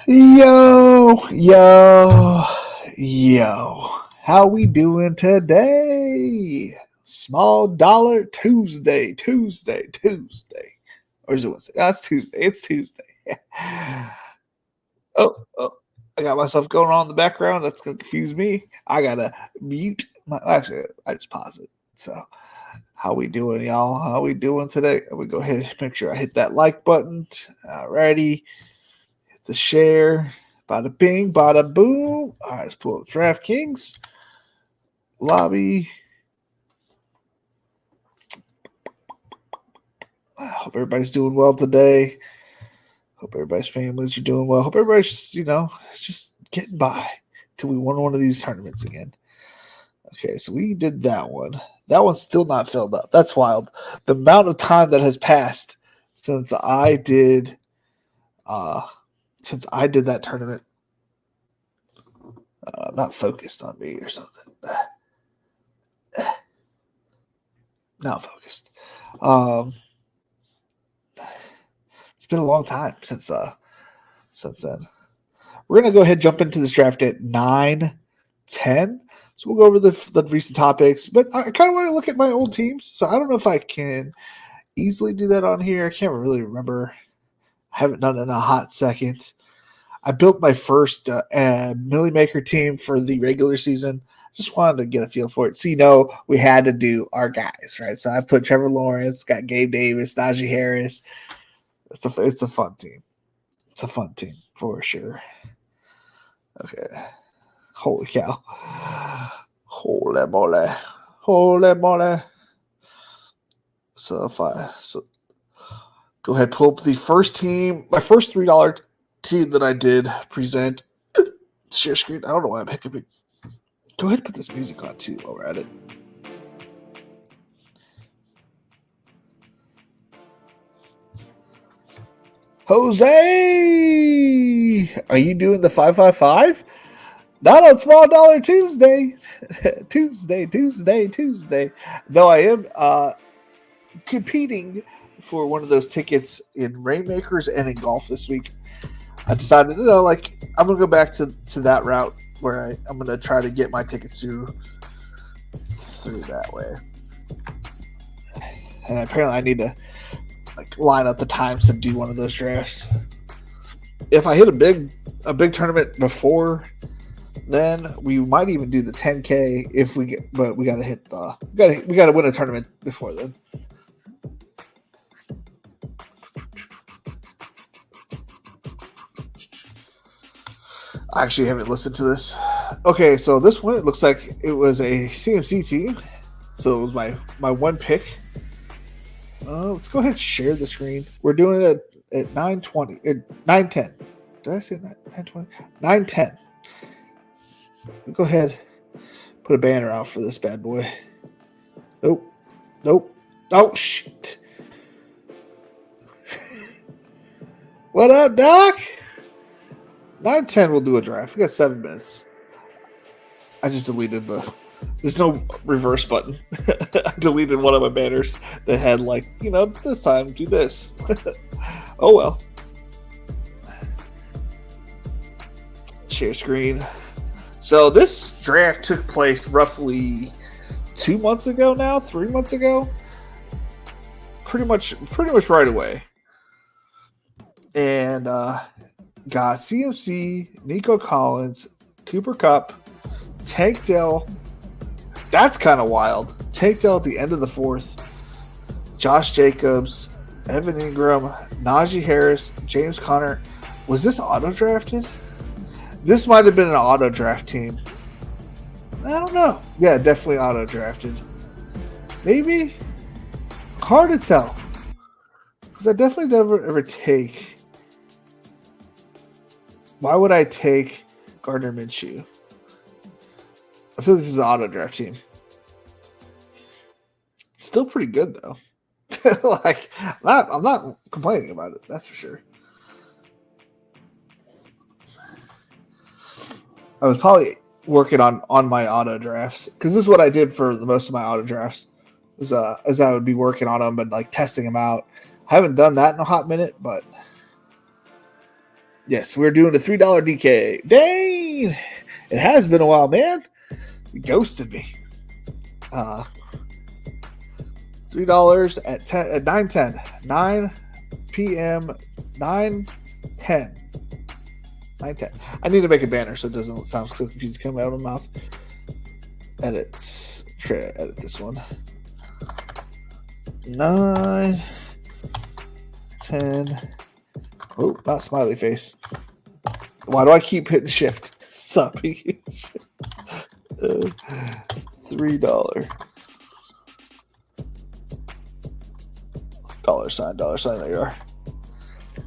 Yo. How we doing today? Small dollar Tuesday. Or is it Wednesday? No, it's Tuesday. It's Tuesday. oh, I got myself going on in the background. That's going to confuse me. I got to mute my. Actually, I just pause it. So, how we doing, y'all? How we doing today? I'm going to go ahead and make sure I hit that like button. Alrighty. Hit the share. Bada bing, bada boom. All right, let's pull up DraftKings lobby. I hope everybody's doing well today. Hope everybody's families are doing well. Hope everybody's just getting by till we won one of these tournaments again. Okay, so we did that one. That one's still not filled up. That's wild. The amount of time that has passed since I did that tournament. Not focused on me or something. Not focused. It's been a long time since then. We're gonna go ahead and jump into this draft at 9-10. So we'll go over the recent topics, but I kind of want to look at my old teams. So I don't know if I can easily do that on here. I can't really remember. I haven't done it in a hot second. I built my first Millie Maker team for the regular season. Just wanted to get a feel for it. So, we had to do our guys, right? So I put Trevor Lawrence, got Gabe Davis, Najee Harris. It's a fun team. It's a fun team for sure. Okay. Holy cow. Holy moly. So go ahead, pull up the first team, my first $3 team that I did present. Share screen. I don't know why I'm hiccuping. Go ahead and put this music on too while we're at it. Jose, are you doing the 555? Not on Small Dollar Tuesday. Tuesday. Though I am competing for one of those tickets in Rainmakers and in golf this week. I decided, I'm going to go back to that route where I'm going to try to get my tickets through that way. And apparently I need to line up the times to do one of those drafts. If I hit a big tournament before then, we might even do the 10K but we got to hit we got to win a tournament before then. I actually haven't listened to this. Okay, so this one, it looks like it was a CMC team. So it was my one pick. Let's go ahead and share the screen. We're doing it at 9:20. 9:10. Did I say 9:20? 9:10. Go ahead. Put a banner out for this bad boy. Nope. Oh, shit. What up, Doc? 9:10 we'll do a draft. We got 7 minutes. I just deleted there's no reverse button. I deleted one of my banners that had this time do this. Oh well. Share screen. So this draft took place roughly 2 months ago now, 3 months ago. Pretty much right away. And got CMC, Nico Collins, Cooper Kupp, Tank Dell. That's kind of wild. Tank Dell at the end of the 4th. Josh Jacobs, Evan Ingram, Najee Harris, James Conner. Was this auto-drafted? This might have been an auto-draft team. I don't know. Yeah, definitely auto-drafted. Maybe? Hard to tell. Because I definitely never ever take... Why would I take Gardner Minshew? I feel like this is an auto draft team. Still pretty good though. I'm not complaining about it. That's for sure. I was probably working on my auto drafts because this is what I did for the most of my auto drafts. As I would be working on them and testing them out. I haven't done that in a hot minute, but Yes, we're doing a $3 DK. Dang! It has been a while, man. You ghosted me. $3 at 9:10. 9 p.m. 9:10. 9:10. I need to make a banner so it doesn't sound so confusing coming out of my mouth. Edits. Try to edit this one. 9, 10. Oh, not smiley face. Why do I keep hitting shift? Stop. $3. Dollar sign. There you are.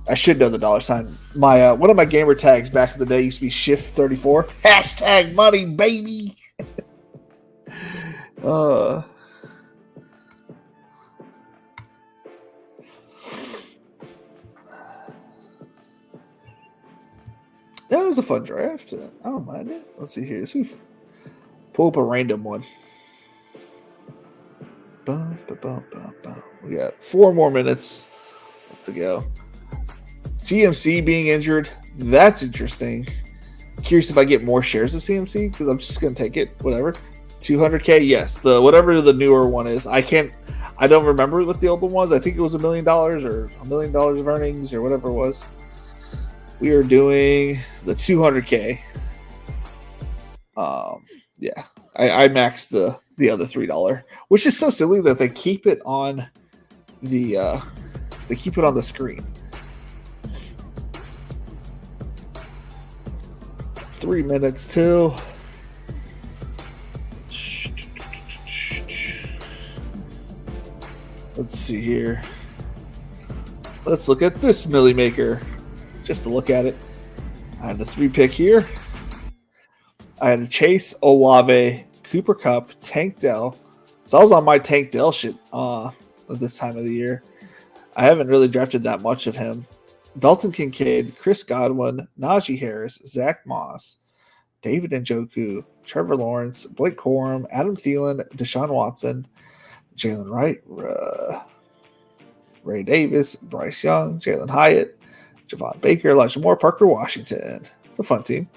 I should know the dollar sign. My one of my gamer tags back in the day used to be Shift 34. Hashtag money, baby. That was a fun draft. I don't mind it. Let's see here. Let's pull up a random one. We got 4 more minutes to go. CMC being injured. That's interesting. Curious if I get more shares of CMC because I'm just going to take it. Whatever. 200K. Yes. Whatever the newer one is. I don't remember what the old one was. I think it was $1 million or $1 million of earnings or whatever it was. We are doing the 200K. Yeah, I maxed the other $3, which is so silly that they keep it on the screen. 3 minutes till. Let's see here. Let's look at this Millie Maker. Just to look at it. I had a 3-pick here. I had a Chase, Olave, Cooper Kupp, Tank Dell. So I was on my Tank Dell shit at this time of the year. I haven't really drafted that much of him. Dalton Kincaid, Chris Godwin, Najee Harris, Zach Moss, David Njoku, Trevor Lawrence, Blake Corum, Adam Thielen, Deshaun Watson, Jalen Wright, Ray Davis, Bryce Young, Jalen Hyatt, Javon Baker, Elijah Moore, Parker Washington. It's a fun team.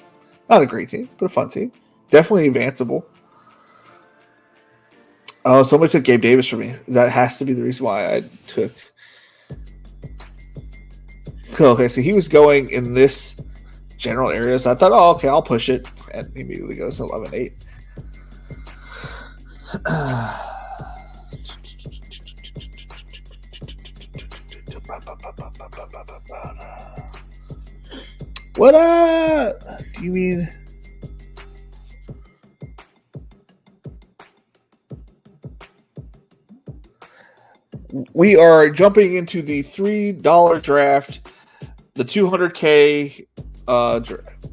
Not a great team, but a fun team. Definitely advanceable. Oh, somebody took Gabe Davis for me. That has to be the reason why I took. Okay, so he was going in this general area, so I thought, oh, okay, I'll push it. And he immediately goes to 11-8. What up? Do you mean? We are jumping into the $3 draft, the 200K draft.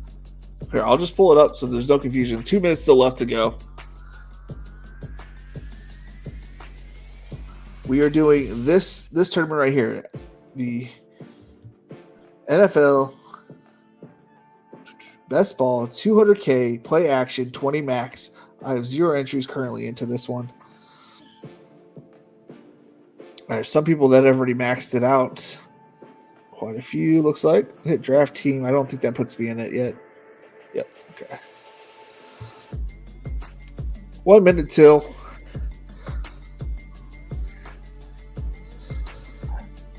Here, I'll just pull it up so there's no confusion. 2 minutes still left to go. We are doing this tournament right here, the NFL Best Ball 200K play action 20 max. I have 0 entries currently into this one. There's some people that have already maxed it out. Quite a few, looks like. Hit draft team. I don't think that puts me in it yet. Yep. Okay. 1 minute till.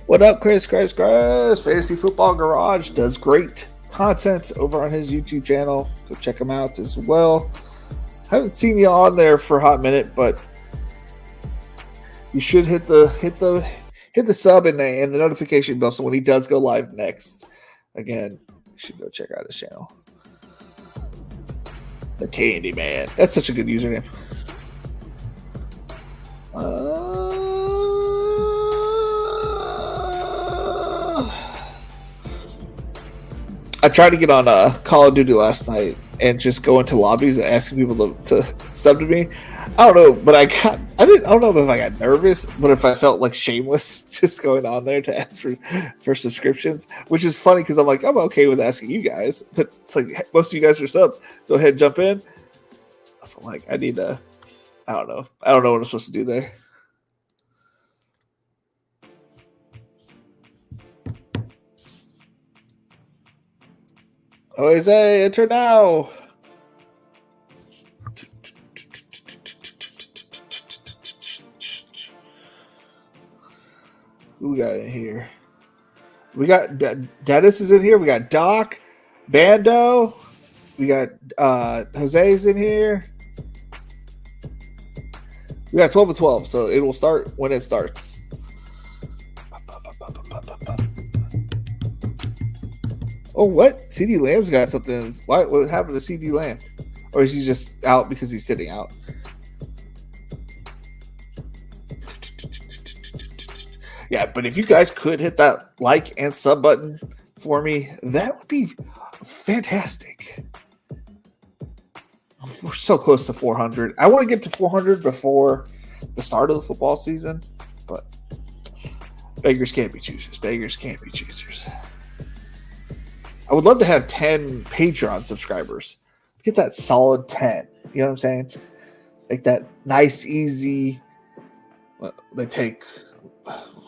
What up, Chris? Fantasy Football Garage does great content over on his YouTube channel. Go check him out as well. Haven't seen you on there for a hot minute, but you should hit the sub and the notification bell so when he does go live next, again, you should go check out his channel. The Candy Man. That's such a good username. I tried to get on Call of Duty last night and just go into lobbies and asking people to sub to me. I don't know, but I don't know if I got nervous, but if I felt like shameless just going on there to ask for subscriptions, which is funny because I'm like, I'm okay with asking you guys, but it's like most of you guys are sub. Go ahead, jump in. So I'm like, I don't know what I'm supposed to do there. Jose, enter now. Who we got in here? We got Dennis is in here. We got Doc, Bando. We got Jose's in here. We got 12 of 12, so it will start when it starts. Oh, what? CD Lamb's got something. What happened to CD Lamb? Or is he just out because he's sitting out? Yeah, but if you guys could hit that like and sub button for me, that would be fantastic. We're so close to 400. I want to get to 400 before the start of the football season, but beggars can't be choosers. Beggars can't be choosers. I would love to have 10 Patreon subscribers. Get that solid 10. You know what I'm saying? Like that nice, easy. Well, they take.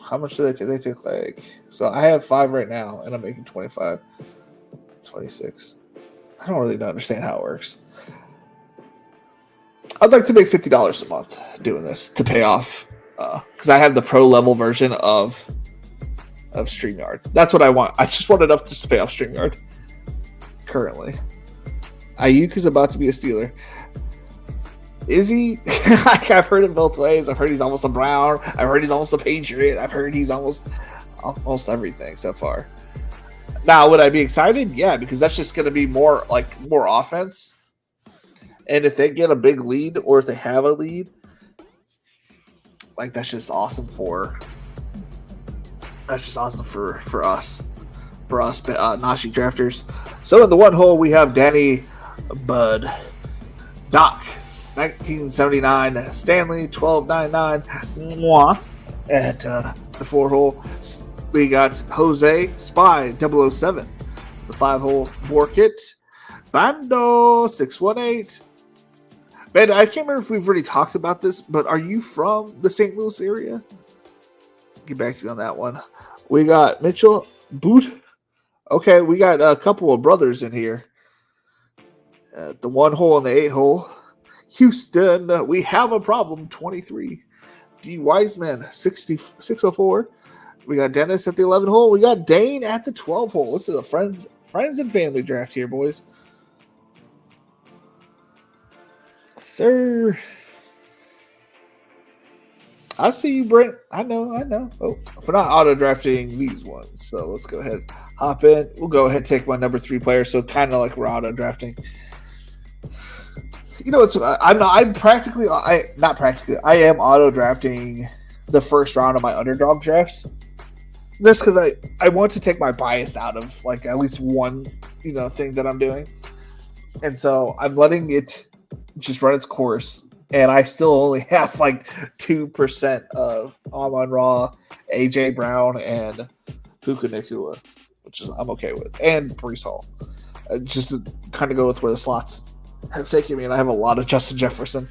How much do they take? They take like. So I have 5 right now, and I'm making 25, 26. I don't really understand how it works. I'd like to make $50 a month doing this to pay off. Because I have the pro level version of StreamYard. That's what I want. I just want enough to pay off StreamYard. Currently. Ayuk is about to be a Steeler. Is he? I've heard it both ways. I've heard he's almost a Brown. I've heard he's almost a Patriot. I've heard he's almost everything so far. Now, would I be excited? Yeah, because that's just going to be more offense. And if they get a big lead, or if they have a lead, like that's just awesome for us, Nashi drafters. So in the one hole we have Danny Bud, Doc 1979, Stanley 1299. At the 4 hole we got Jose Spy 007. The 5 hole Borkit Bando 618. Man, I can't remember if we've already talked about this, but are you from the St. Louis area? Get back to me on that one. We got Mitchell Boot. Okay, we got a couple of brothers in here. The 1 hole and the 8 hole. Houston, we have a problem. 23. D. Wiseman 604. We got Dennis at the 11 hole. We got Dane at the 12 hole. This is a friends and family draft here, boys. Sir, I see you, Brent. I know. Oh, we're not auto drafting these ones, so let's go ahead, hop in. We'll go ahead and take my number 3 player. So kind of like we're auto drafting. You know, I am auto drafting the first round of my underdog drafts. This because I want to take my bias out of like at least one thing that I'm doing, and so I'm letting it just run its course, and I still only have like 2% of Amon-Ra, AJ Brown, and Puka Nacua, which is I'm okay with, and Breece Hall. Just to kind of go with where the slots have taken me, and I have a lot of Justin Jefferson.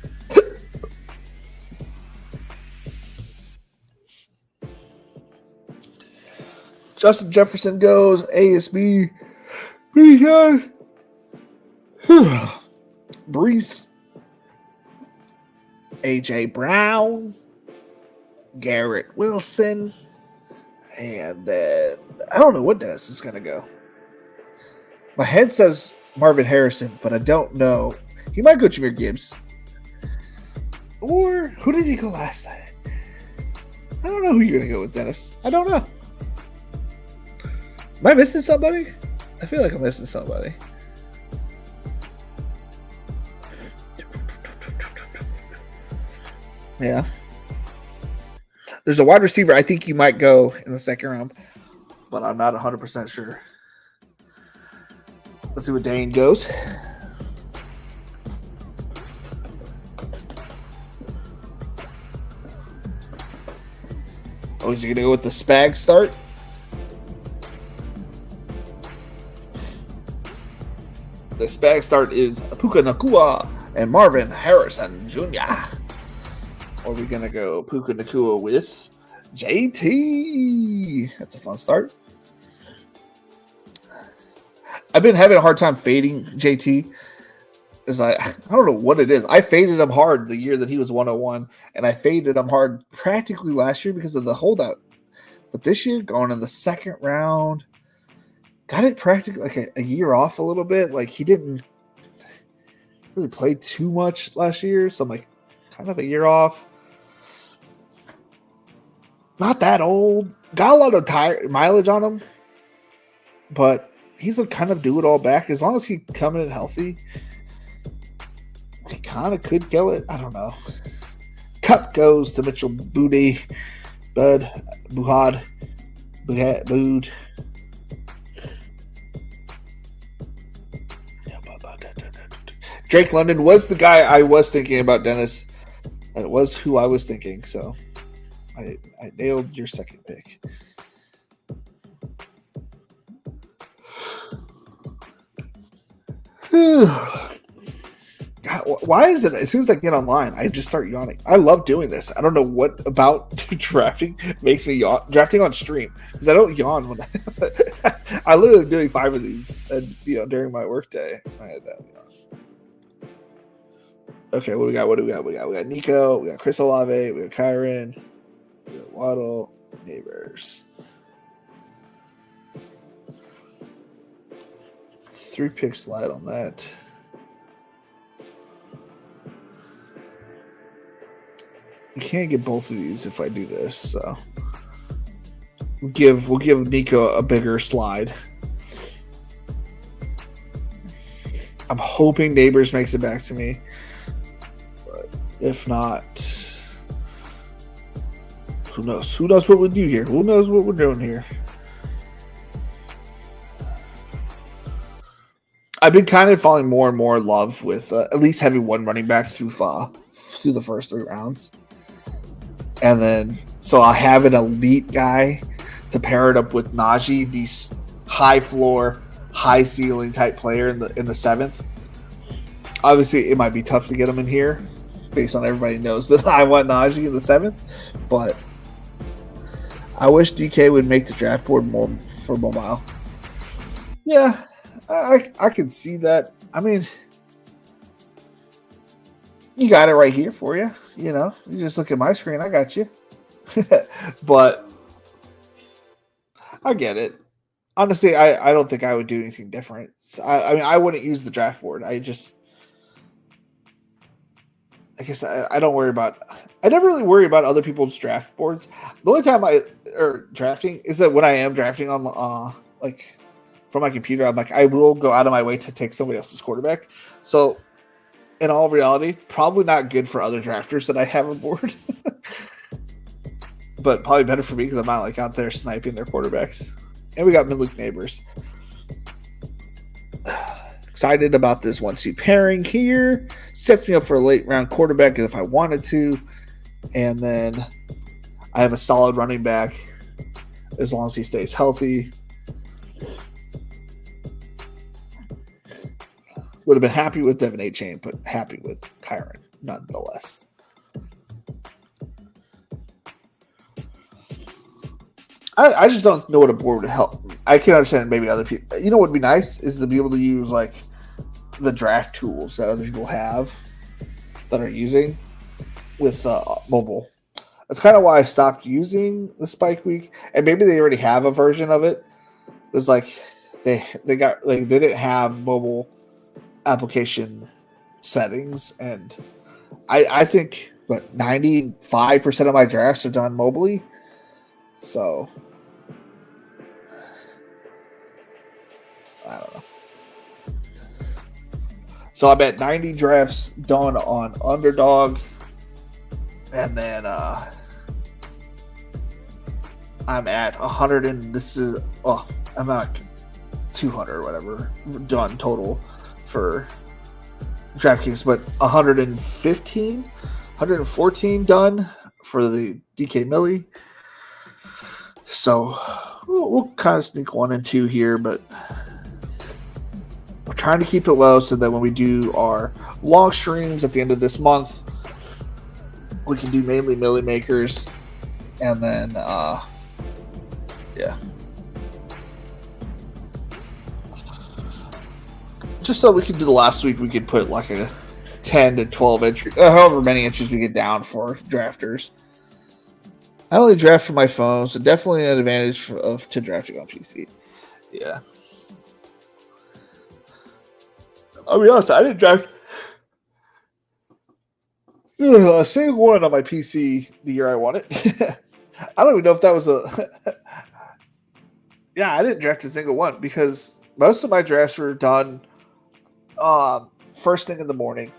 Justin Jefferson goes ASB. Breece, AJ Brown, Garrett Wilson, and then I don't know what Dennis is going to go. My head says Marvin Harrison, but I don't know. He might go Jahmyr Gibbs. Or who did he go last time? I don't know who you're going to go with, Dennis. I don't know. Am I missing somebody? I feel like I'm missing somebody. Yeah. There's a wide receiver I think you might go in the second round, but I'm not 100% sure. Let's see what Dane goes. Oh, is he going to go with the Spag start? The Spag start is Puka Nacua and Marvin Harrison Jr. Or are we going to go Puka Nacua with JT? That's a fun start. I've been having a hard time fading JT. I don't know what it is. I faded him hard the year that he was 101, and I faded him hard practically last year because of the holdout. But this year, going in the second round, got it practically like a year off a little bit. Like he didn't really play too much last year, so I'm like kind of a year off. Not that old. Got a lot of tire mileage on him, but he's a kind of do it all back. As long as he coming in healthy, he kind of could kill it. I don't know. Cup goes to Mitchell Buhad. Drake London was the guy I was thinking about, Dennis. It was who I was thinking, so I nailed your second pick. God, why is it as soon as I get online, I just start yawning? I love doing this. I don't know what about drafting makes me yawn. Drafting on stream because I don't yawn when I literally am doing 5 of these, and during my work day. I had that. Okay, what do we got? We got Nico, we got Chris Olave, we got Kyren, we got Waddle, Neighbors. 3-pick slide on that. We can't get both of these if I do this, so we'll give Nico a bigger slide. I'm hoping Neighbors makes it back to me. If not, who knows? Who knows what we do here? Who knows what we're doing here? I've been kind of falling more and more in love with at least having one running back through the first 3 rounds, and then so I have an elite guy to pair it up with Najee, these high floor, high ceiling type player in the 7th. Obviously, it might be tough to get him in here, based on everybody knows that I want Najee in the 7th, but I wish DK would make the draft board more for mobile. Yeah, I can see that. I mean, you got it right here for you. You just look at my screen. I got you. But I get it. Honestly, I don't think I would do anything different. So, I mean, I wouldn't use the draft board. I guess I don't worry about. I never really worry about other people's draft boards. The only time drafting is that when I am drafting on from my computer, I'm like I will go out of my way to take somebody else's quarterback. So, in all reality, probably not good for other drafters that I have on board, but probably better for me because I'm not out there sniping their quarterbacks. And we got Malik Neighbors. Excited about this 1-2 pairing here. Sets me up for a late round quarterback if I wanted to. And then I have a solid running back as long as he stays healthy. Would have been happy with Devin A-Chain, but happy with Kyren nonetheless. I just don't know what a board would help. I can understand maybe other people. What would be nice is to be able to use the draft tools that other people have that are using with mobile. That's kind of why I stopped using the Spike Week, and maybe they already have a version of it. It's they didn't have mobile application settings, and I think 95% of my drafts are done mobily. So I don't know. So I'm at 90 drafts done on Underdog, and then I'm at 100 and I'm at 200 or whatever done total for DraftKings, but 114 done for the DK Millie. So we'll kind of sneak 1 and 2 here, but we're trying to keep it low so that when we do our long streams at the end of this month, we can do mainly Millie Makers, and then just so we can do the last week, we could put like a 10 to 12 entry, however many inches we get down for drafters. I only draft from my phone, so definitely an advantage to drafting on PC. Yeah. I'll be honest, I didn't draft a single one on my PC the year I won it. I don't even know if that was a... Yeah, I didn't draft a single one because most of my drafts were done first thing in the morning.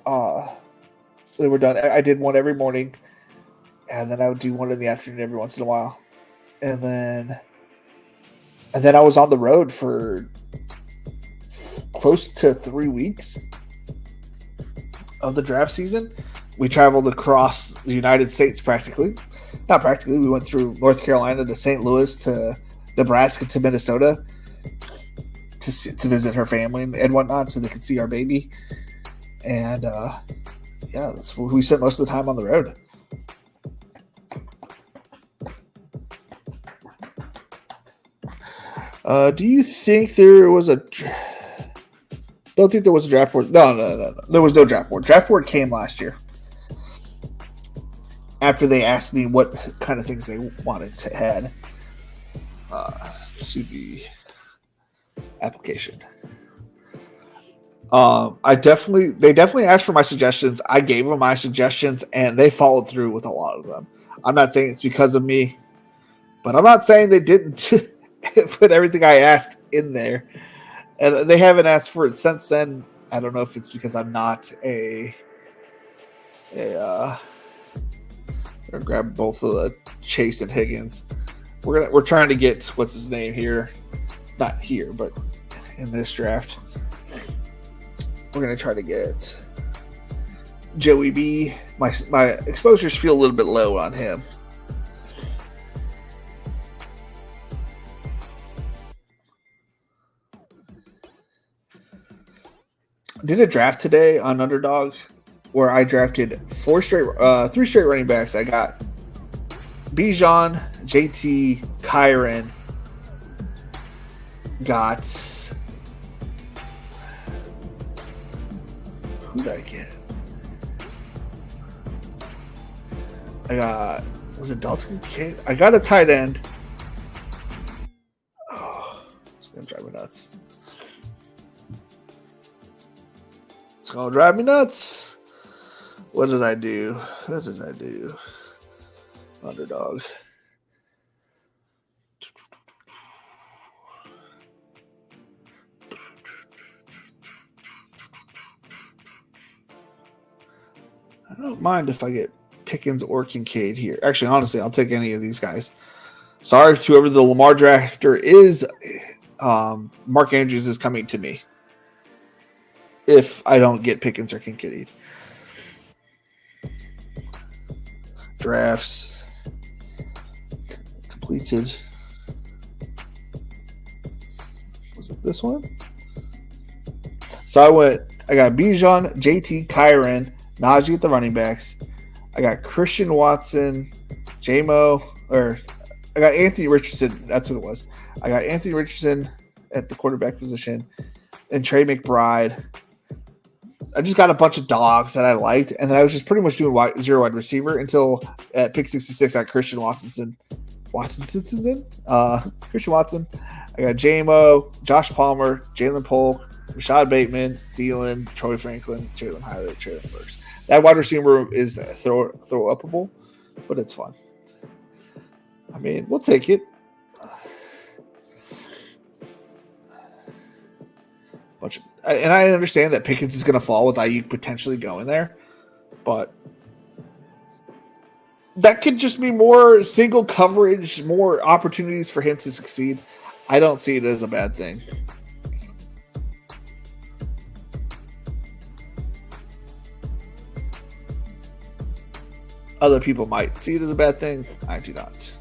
They were done. I did one every morning, and then I would do one in the afternoon every once in a while, and then I was on the road for close to 3 weeks of the draft season. We traveled across the United States practically. Not practically. We went through North Carolina to St. Louis to Nebraska to Minnesota to visit her family and whatnot so they could see our baby. And yeah, we spent most of the time on the road. Do you think there was a... Don't think there was a draft board. No. There was no draft board. Draft board came last year. After they asked me what kind of things they wanted to add to the application. They definitely asked for my suggestions. I gave them my suggestions, and they followed through with a lot of them. I'm not saying it's because of me, but I'm not saying they didn't put everything I asked in there. And they haven't asked for it since then. I don't know if it's because I'm not I'll grab both of the Chase and Higgins. We're trying to get what's his name here, not here, but in this draft. We're gonna try to get Joey B. My exposures feel a little bit low on him. Did a draft today on Underdog where I drafted three straight running backs. I got Bijan, JT, Kyren, got... Who did I get? I got... Was it Dalton Kincaid? I got a tight end. Oh, it's going to drive me nuts. It's going to drive me nuts. What did I do? Underdog. I don't mind if I get Pickens or Kincaid here. Actually, honestly, I'll take any of these guys. Sorry to whoever the Lamar drafter is. Mark Andrews is coming to me if I don't get Pickens or Kincaid. Drafts completed. Was it this one? So I got Bijan, JT, Kyren, Najee at the running backs. I got Christian Watson, J-Mo, or I got Anthony Richardson. That's what it was. I got Anthony Richardson at the quarterback position and Trey McBride. I just got a bunch of dogs that I liked, and then I was just pretty much doing zero wide receiver until at pick 66 I got Christian Watson. Christian Watson. I got J-Mo, Josh Palmer, Jalen Polk, Rashad Bateman, Thielen, Troy Franklin, Jalen Hylett, Traylon Burks. That wide receiver is throw upable, but it's fun. I mean, we'll take it. And I understand that Pickens is going to fall with Ayuk potentially going there, but that could just be more single coverage, more opportunities for him to succeed. I don't see it as a bad thing. Other people might see it as a bad thing. I do not.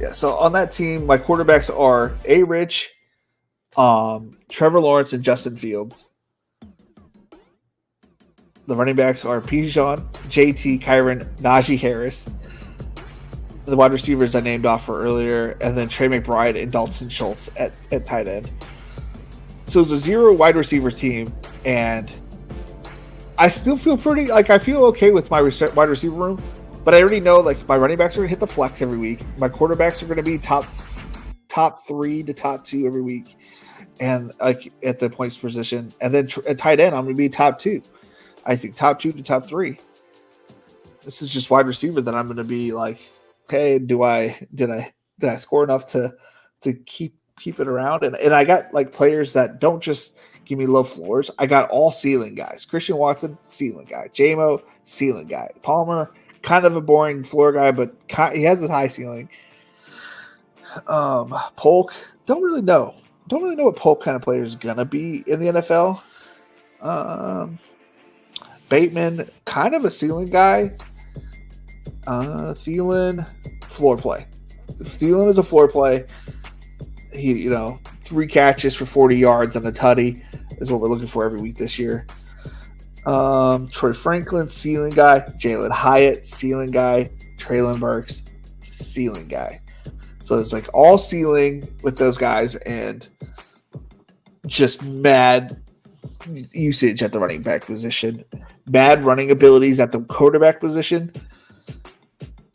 Yeah, so on that team, my quarterbacks are A-Rich, Trevor Lawrence, and Justin Fields. The running backs are Bijan, JT, Kyren, Najee Harris. the wide receivers I named off for earlier, and then Trey McBride and Dalton Schultz at tight end. So it's a 0 wide receiver team, and I still feel I feel okay with my wide receiver room, but I already know my running backs are going to hit the flex every week. My quarterbacks are going to be top 3 to top 2 every week, and at the points position, and then at tight end I'm going to be top 2. I think top 2 to top 3. This is just wide receiver that I'm going to be hey, did I score enough to keep it around? And I got players that don't just give me low floors. I got all ceiling guys. Christian Watson, ceiling guy. JMO, ceiling guy. Palmer, kind of a boring floor guy, but he has a high ceiling. Polk, don't really know what Polk kind of player is gonna be in the NFL. Bateman, kind of a ceiling guy. Thielen, floor play. Thielen is a floor play. He, 3 catches for 40 yards on a tutty is what we're looking for every week this year. Troy Franklin, ceiling guy. Jalen Hyatt, ceiling guy. Treylon Burks, ceiling guy. So it's all ceiling with those guys and just mad usage at the running back position. Mad running abilities at the quarterback position.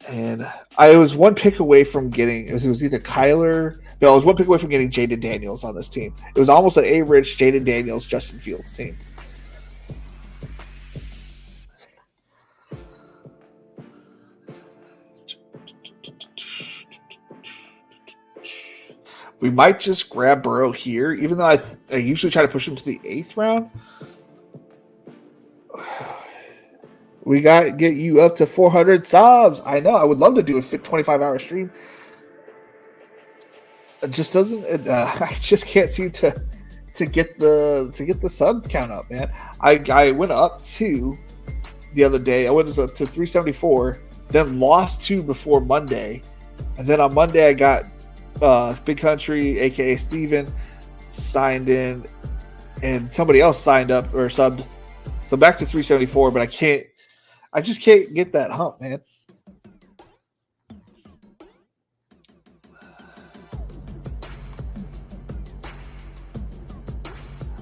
And I was one pick away from getting, it was either Kyler. No, I was one pick away from getting Jaden Daniels on this team. It was almost an A-Rich, Jaden Daniels, Justin Fields team. We might just grab Burrow here, even though I usually try to push him to the 8th round. We got to get you up to 400 subs. I know. I would love to do a 25-hour stream. It just doesn't. I just can't seem to get the sub count up, man. I went up 2 the other day. I went up to 374, then lost 2 before Monday, and then on Monday I got Big Country, aka Steven, signed in, and somebody else signed up or subbed. So back to 374, but I just can't get that hump, man.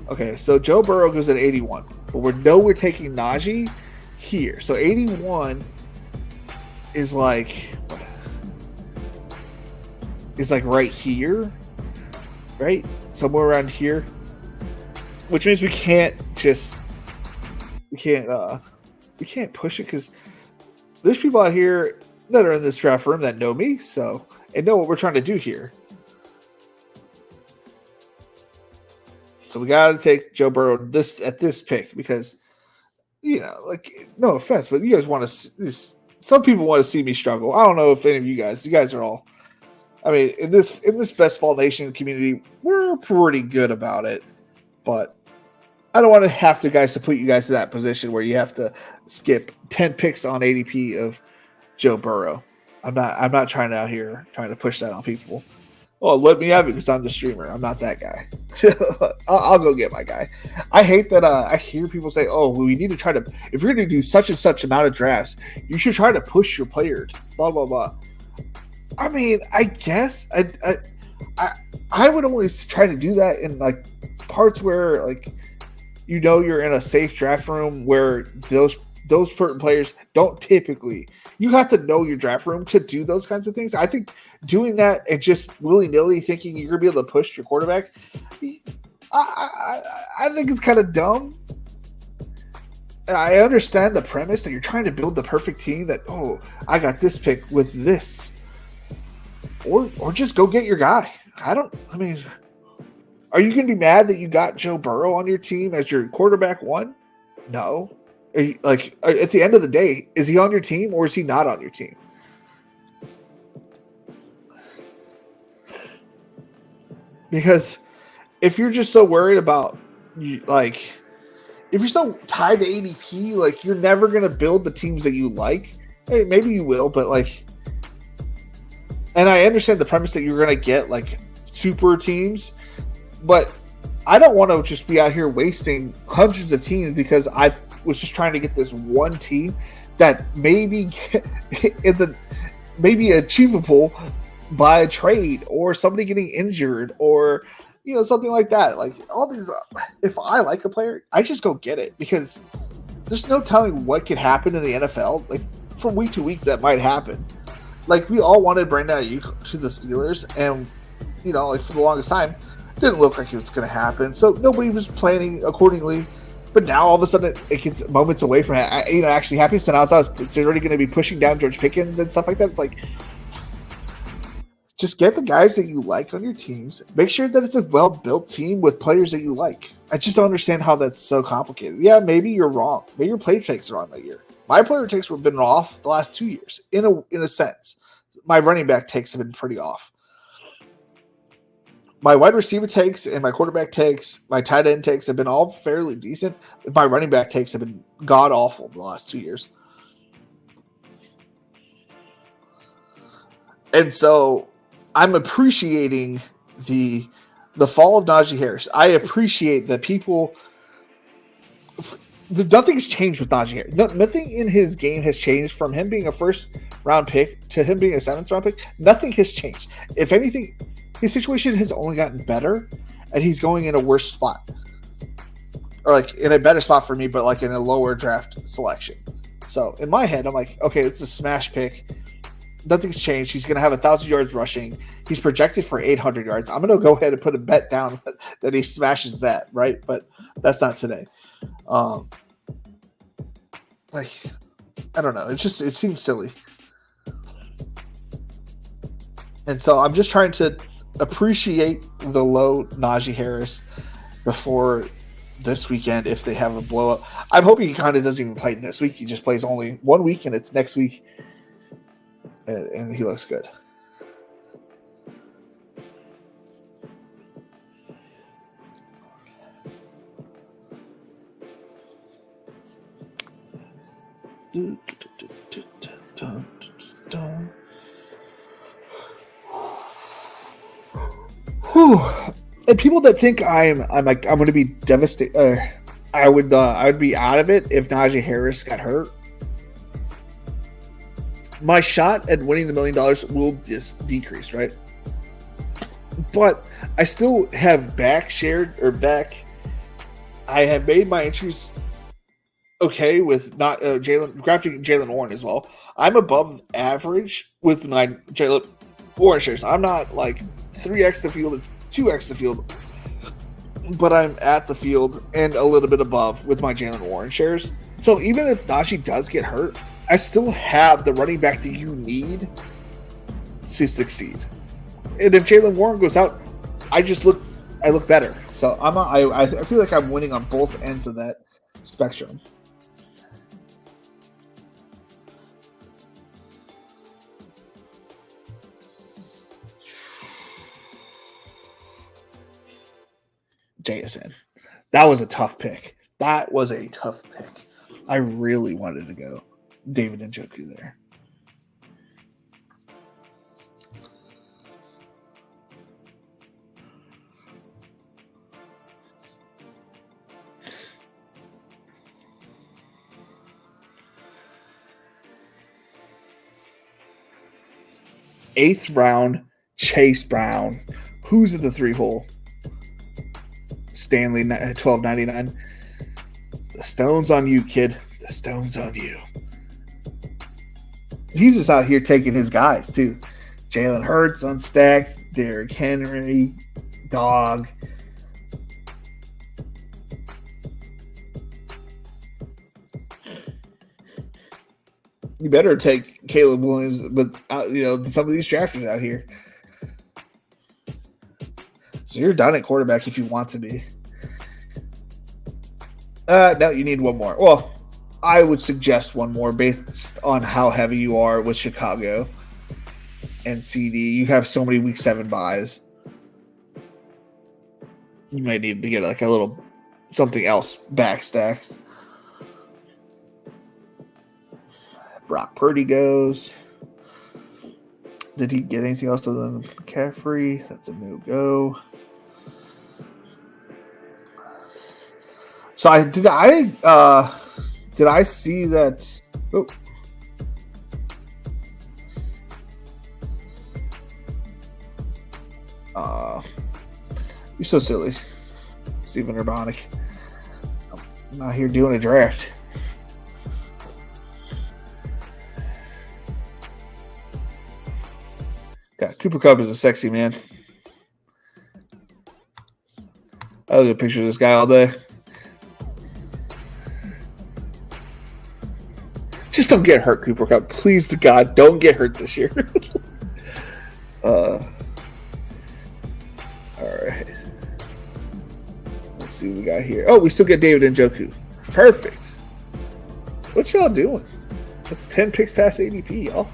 Okay, so Joe Burrow goes at 81, but we're taking Najee here. So 81 is right here, right? Somewhere around here, which means we can't push it because there's people out here that are in this draft room that know me, and know what we're trying to do here. So we got to take Joe Burrow at this pick because, no offense, but you guys want to. Some people want to see me struggle. I don't know if any of you guys are all. I mean, in this Best Ball Nation community, we're pretty good about it, but I don't want to have to put you guys in that position where you have to skip 10 picks on ADP of Joe Burrow. I'm not trying to push that on people. Oh, let me have it because I'm the streamer. I'm not that guy. I'll go get my guy. I hate that I hear people say, oh, well, we need to try to, if you're going to do such and such amount of drafts, you should try to push your players, blah, blah, blah. I mean, I guess I would only try to do that in parts where you're in a safe draft room where those certain players don't typically. You have to know your draft room to do those kinds of things. I think doing that and just willy-nilly thinking you're gonna be able to push your quarterback, I think it's kind of dumb. I understand the premise that you're trying to build the perfect team. That I got this pick with this, or just go get your guy. I mean. Are you going to be mad that you got Joe Burrow on your team as your quarterback 1? No. At the end of the day, is he on your team or is he not on your team? Because if you're just so worried about, if you're so tied to ADP, you're never going to build the teams that you like. Hey, maybe you will, but and I understand the premise that you're going to get super teams. But I don't want to just be out here wasting hundreds of teams because I was just trying to get this one team that maybe maybe achievable by a trade or somebody getting injured or something like that. Like all these, if I like a player, I just go get it because there's no telling what could happen in the NFL. Like from week to week, that might happen. Like we all wanted Brandon Ayuk to the Steelers, and like for the longest time, it didn't look like it was going to happen. So nobody was planning accordingly. But now all of a sudden it gets moments away from it. Actually happening. So now it's already going to be pushing down George Pickens and stuff like that. It's like, just get the guys that you like on your teams. Make sure that it's a well-built team with players that you like. I just don't understand how that's so complicated. Yeah, maybe you're wrong. Maybe your player takes are wrong that year. My player takes have been off the last 2 years in a sense. My running back takes have been pretty off. My wide receiver takes and my quarterback takes, my tight end takes have been all fairly decent. My running back takes have been god awful the last 2 years. And so I'm appreciating the fall of Najee Harris. I appreciate that people. Nothing's changed with Najee Harris. Nothing in his game has changed from him being a first round pick to him being a 7th round pick. Nothing has changed. If anything, his situation has only gotten better, and he's going in a worse spot, or like in a better spot for me, but like in a lower draft selection. So in my head, I'm like, okay, it's a smash pick. Nothing's changed. He's going to have 1,000 yards rushing. He's projected for 800 yards. I'm going to go ahead and put a bet down that he smashes that, right? But that's not today. Like, I don't know. It seems silly. And so I'm just trying to appreciate the low Najee Harris before this weekend if they have a blow up. I'm hoping he kind of doesn't even play this week. He just plays only 1 week, and it's next week. And he looks good. Whew. And people that think I'm going to be devastated, I would be out of it if Najee Harris got hurt. My shot at winning the $1 million will just decrease, right? But I still have I have made my entries okay with not drafting Jaylen Warren as well. I'm above average with my Jaylen Warren shares. I'm not like 3x the field or 2x the field, but I'm at the field and a little bit above with my Jaylen Warren shares. So even if Najee does get hurt, I still have the running back that you need to succeed. And if Jaylen Warren goes out, I look better. So I feel like I'm winning on both ends of that spectrum. JSN. That was a tough pick. I really wanted to go David Njoku there. Eighth round, Chase Brown. Who's at the 3 hole? Stanley, $12.99. The stone's on you, kid. The stone's on you. He's just out here taking his guys, too. Jalen Hurts unstacked. Derrick Henry. Dog. You better take Caleb Williams, but some of these drafters out here. So you're done at quarterback if you want to be. No, you need one more. Well, I would suggest one more based on how heavy you are with Chicago and CD. You have so many week 7 buys. You might need to get like a little something else backstacked. Brock Purdy goes. Did he get anything else other than McCaffrey? That's a no-go. So did I see that? Oh, You're so silly, Stephen Urbanic. I'm not here doing a draft. Yeah, Cooper Kupp is a sexy man. I look at a picture of this guy all day. Just don't get hurt, Cooper Kupp. Please to God, don't get hurt this year. All right. Let's see what we got here. Oh, we still get David Njoku. Perfect. What y'all doing? That's 10 picks past ADP, y'all.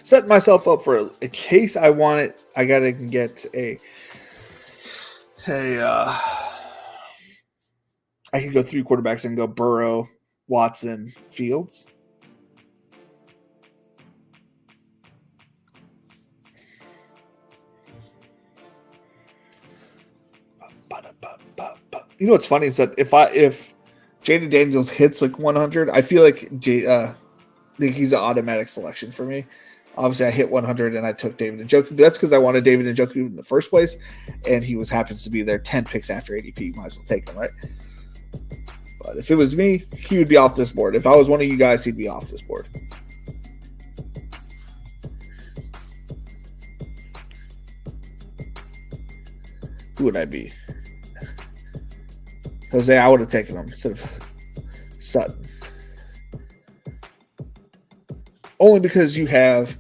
Setting myself up for a case I want it. I gotta get I can go 3 quarterbacks and go Burrow, Watson, Fields. You know what's funny is that if Jaden Daniels hits like 100, I feel like he's an automatic selection for me. Obviously, I hit 100 and I took David Njoku. But that's because I wanted David Njoku in the first place, and he happens to be there 10 picks after ADP. Might as well take him, right? But if it was me, he would be off this board. If I was one of you guys, he'd be off this board. Who would I be? Jose, I would have taken him instead of Sutton. Only because you have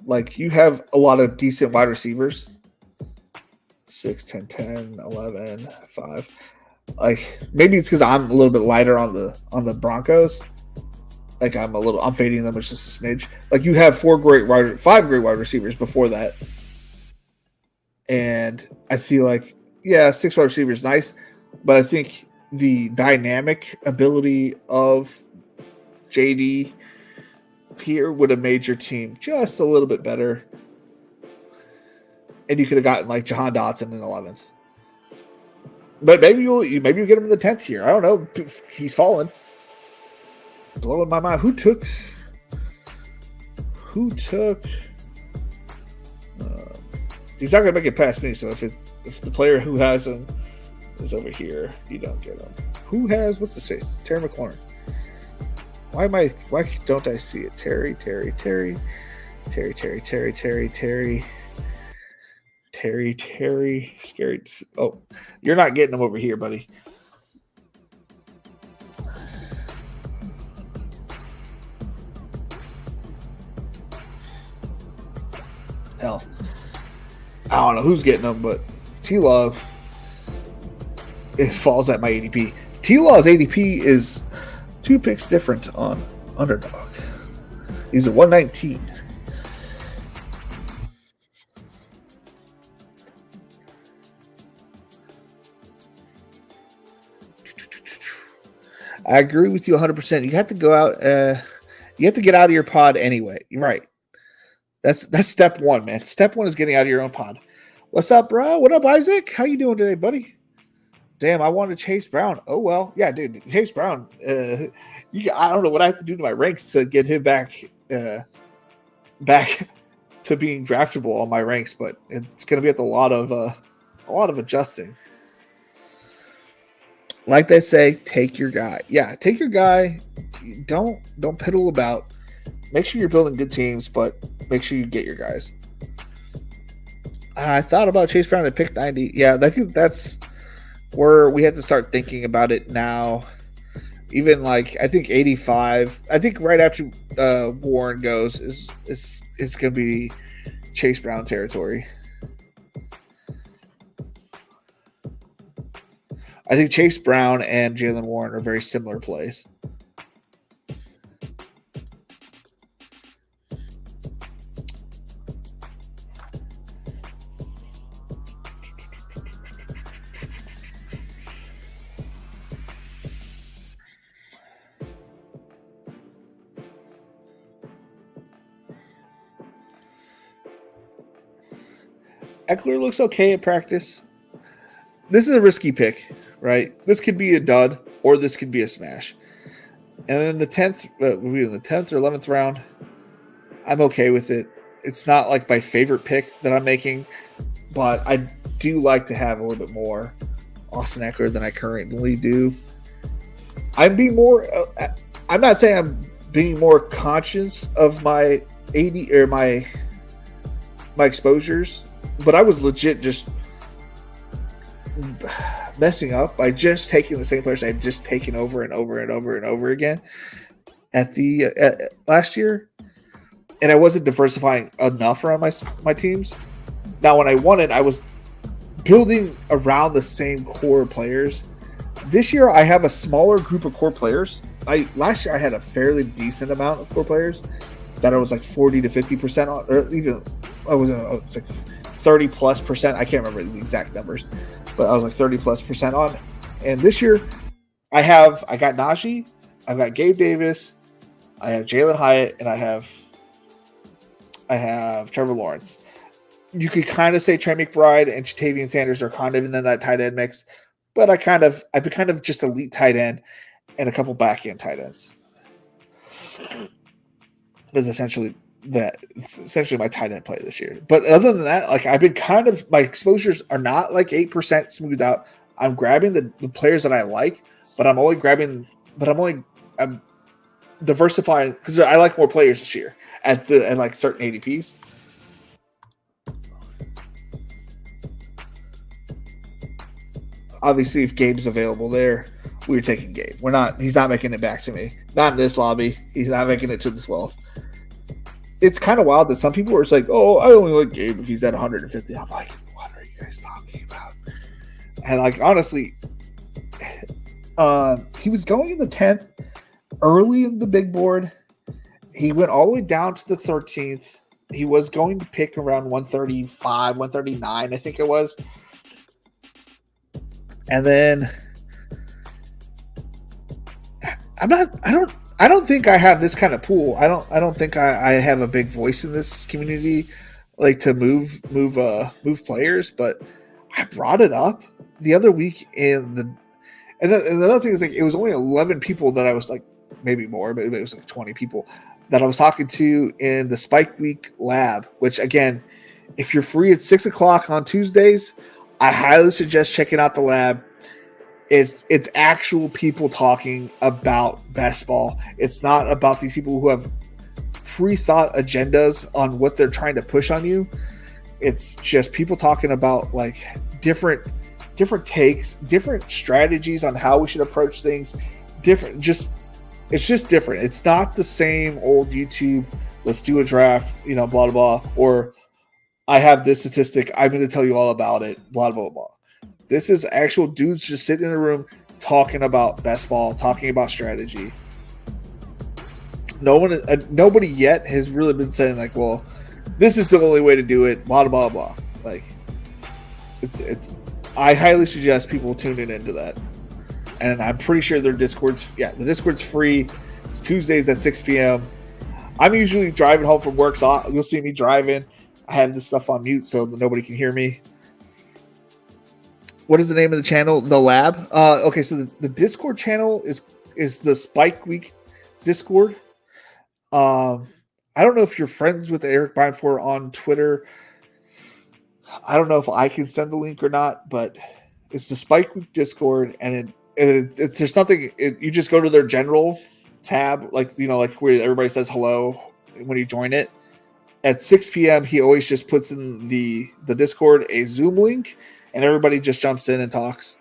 a lot of decent wide receivers. 6, 10, 10, 11, 5. Like maybe it's because I'm a little bit lighter on the Broncos. Like I'm fading them just a smidge. Like you have 5 great wide receivers before that. And I feel like 6 wide receivers nice, but I think the dynamic ability of JD here would have made your team just a little bit better. And you could have gotten like Jahan Dotson in the 11th. But maybe you get him in the 10th here. I don't know. He's fallen. Blowing my mind. Who took he's not going to make it past me, so if the player who has him is over here, you don't get him. Who has, what's the say? Terry McLaurin. Why don't I see it? Terry. Scared. Oh, you're not getting him over here, buddy. Hell, I don't know who's getting them, but T-Law, it falls at my ADP. T-Law's ADP is 2 picks different on Underdog. He's at 119. I agree with you 100%. You have to go out. You have to get out of your pod anyway. You're right. That's step 1, man. Step 1 is getting out of your own pod. What's up, bro? What up, Isaac? How you doing today, buddy? Damn, I wanted Chase Brown. Oh, well. Yeah, dude. Chase Brown. I don't know what I have to do to my ranks to get him back to being draftable on my ranks, but it's going to be at a lot of adjusting. Like they say, take your guy. Yeah, take your guy. Don't piddle about. Make sure you're building good teams, but make sure you get your guys. I thought about Chase Brown at pick 90. Yeah, I think that's where we have to start thinking about it now. Even like I think 85. I think right after Warren goes it's going to be Chase Brown territory. I think Chase Brown and Jaylen Warren are very similar plays. Eckler looks okay at practice. This is a risky pick, right? This could be a dud or this could be a smash. And then the 10th, we're in the 10th or 11th round. I'm okay with it. It's not like my favorite pick that I'm making, but I do like to have a little bit more Austin Eckler than I currently do. I'm being more. I'm not saying I'm being more conscious of my AD or my exposures, but I was legit just messing up by just taking the same players I've just taken over and over and over and over again at the last year, and I wasn't diversifying enough around my teams. Now, when I won it, I was building around the same core players. This year, I have a smaller group of core players. Last year I had a fairly decent amount of core players that I was like 40 to 50% on, or even I was like 30+%. I can't remember the exact numbers, but I was like 30+% on. And this year, I got Najee, I've got Gabe Davis, I have Jalen Hyatt, and I have Trevor Lawrence. You could kind of say Trey McBride and Jatavian Sanders are kind of in that tight end mix, but I've been kind of just elite tight end and a couple back end tight ends. Is essentially my tight end play this year. But other than that, like I've been my exposures are not like 8% smoothed out. I'm grabbing the players that I like, but I'm diversifying because I like more players this year at like certain ADPs. Obviously, if Gabe's available there, we're taking Gabe. He's not making it back to me. Not in this lobby. He's not making it to the 12th. It's kind of wild that some people are just like, oh, I only like Gabe if he's at 150. I'm like, what are you guys talking about? And like, honestly, he was going in the 10th early in the big board. He went all the way down to the 13th. He was going to pick around 135, 139, I think it was. And then I don't think I have this kind of pool. I don't think I have a big voice in this community, like to move players. But I brought it up the other week and the other thing is like it was only 11 people that I was like, maybe more, maybe it was like 20 people that I was talking to in the Spike Week lab. Which again, if you're free at 6:00 on Tuesdays, I highly suggest checking out the lab. It's actual people talking about best ball. It's not about these people who have pre-thought agendas on what they're trying to push on you. It's just people talking about like different takes, different strategies on how we should approach things. It's just different. It's not the same old YouTube, let's do a draft, blah, blah, blah, or I have this statistic, I'm going to tell you all about it, blah, blah, blah. This is actual dudes just sitting in a room talking about best ball, talking about strategy. Nobody yet has really been saying like, well, this is the only way to do it, blah, blah, blah. Like, I highly suggest people tuning into that. And I'm pretty sure the Discord's free. It's Tuesdays at 6 p.m. I'm usually driving home from work, so you'll see me driving. I have this stuff on mute so that nobody can hear me. What is the name of the channel? The Lab. Okay, so the Discord channel is the Spike Week Discord. I don't know if you're friends with Eric Beinfor on Twitter. I don't know if I can send the link or not, but it's the Spike Week Discord, and it's there's something. You just go to their general tab, like where everybody says hello when you join it. At 6 p.m., he always just puts in the Discord a Zoom link, and everybody just jumps in and talks.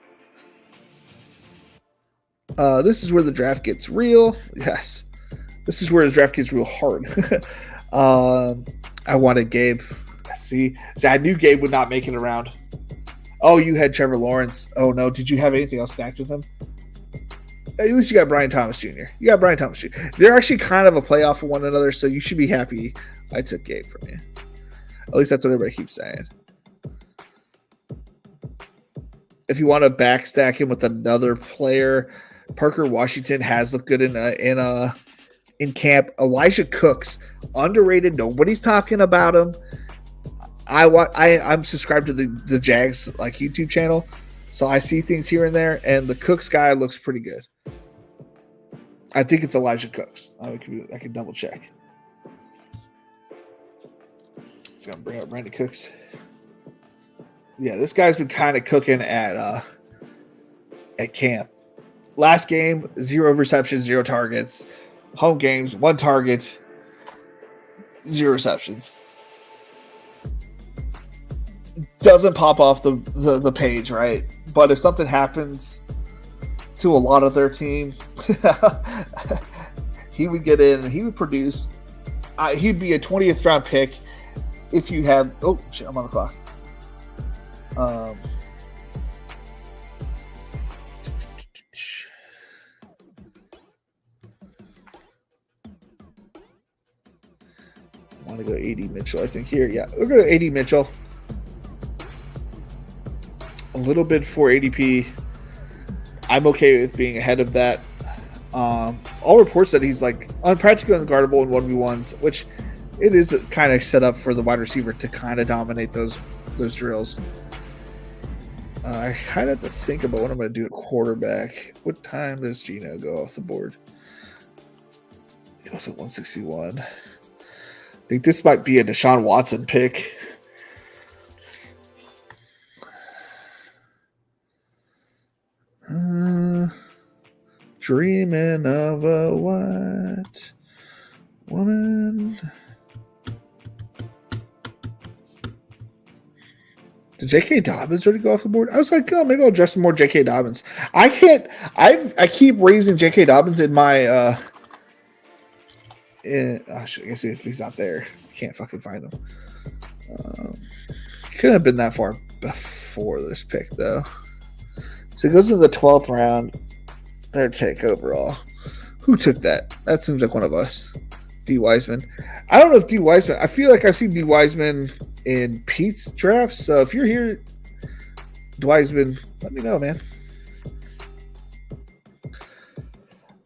This is where the draft gets real. Yes. This is where the draft gets real hard. I wanted Gabe. See, I knew Gabe would not make it around. Oh, you had Trevor Lawrence. Oh, no. Did you have anything else stacked with him? At least you got Brian Thomas Jr. They're actually kind of a playoff for one another, so you should be happy I took Gabe from you. At least that's what everybody keeps saying. If you want to backstack him with another player, Parker Washington has looked good in camp. Elijah Cooks, underrated. Nobody's talking about him. I'm subscribed to the Jags YouTube channel, so I see things here and there. And the Cooks guy looks pretty good. I think it's Elijah Cooks. I can double check. It's gonna bring up Brandon Cooks. Yeah, this guy's been kind of cooking at camp. Last game, 0 receptions, 0 targets. Home games, 1 target, 0 receptions. Doesn't pop off the page, right? But if something happens to a lot of their team, he would get in and he would produce. He'd be a 20th round pick if you had. Oh shit! I'm on the clock. I want to go AD Mitchell. I think here, yeah, we're going to AD Mitchell. A little bit for ADP. I'm okay with being ahead of that. All reports that he's like practically unguardable in 1v1s, which it is kind of set up for the wide receiver to kind of dominate those drills. I kind of have to think about what I'm going to do at quarterback. What time does Geno go off the board? He goes at 161. I think this might be a Deshaun Watson pick. Dreaming of a white woman. Did J.K. Dobbins already go off the board? I was like, oh, maybe I'll draft some more J.K. Dobbins. I can't. I keep raising J.K. Dobbins in my. I guess if he's not there, can't fucking find him. Couldn't have been that far before this pick though. So it goes into the 12th round. Their pick overall. Who took that? That seems like one of us. D. Wiseman. I don't know if D. Wiseman. I feel like I've seen D. Wiseman in Pete's drafts. So if you're here, D. Wiseman, let me know, man.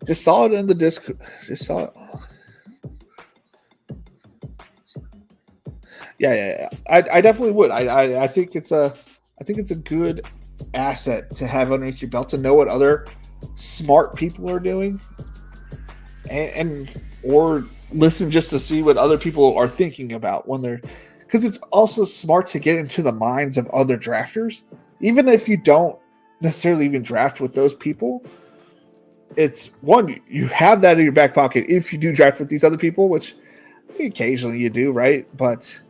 Just saw it in the disc. Just saw it. Yeah. I definitely would. I think it's a good asset to have underneath your belt to know what other smart people are doing, and or listen just to see what other people are thinking about when they're, because it's also smart to get into the minds of other drafters, even if you don't necessarily even draft with those people. It's one, you have that in your back pocket if you do draft with these other people, which occasionally you do, right? But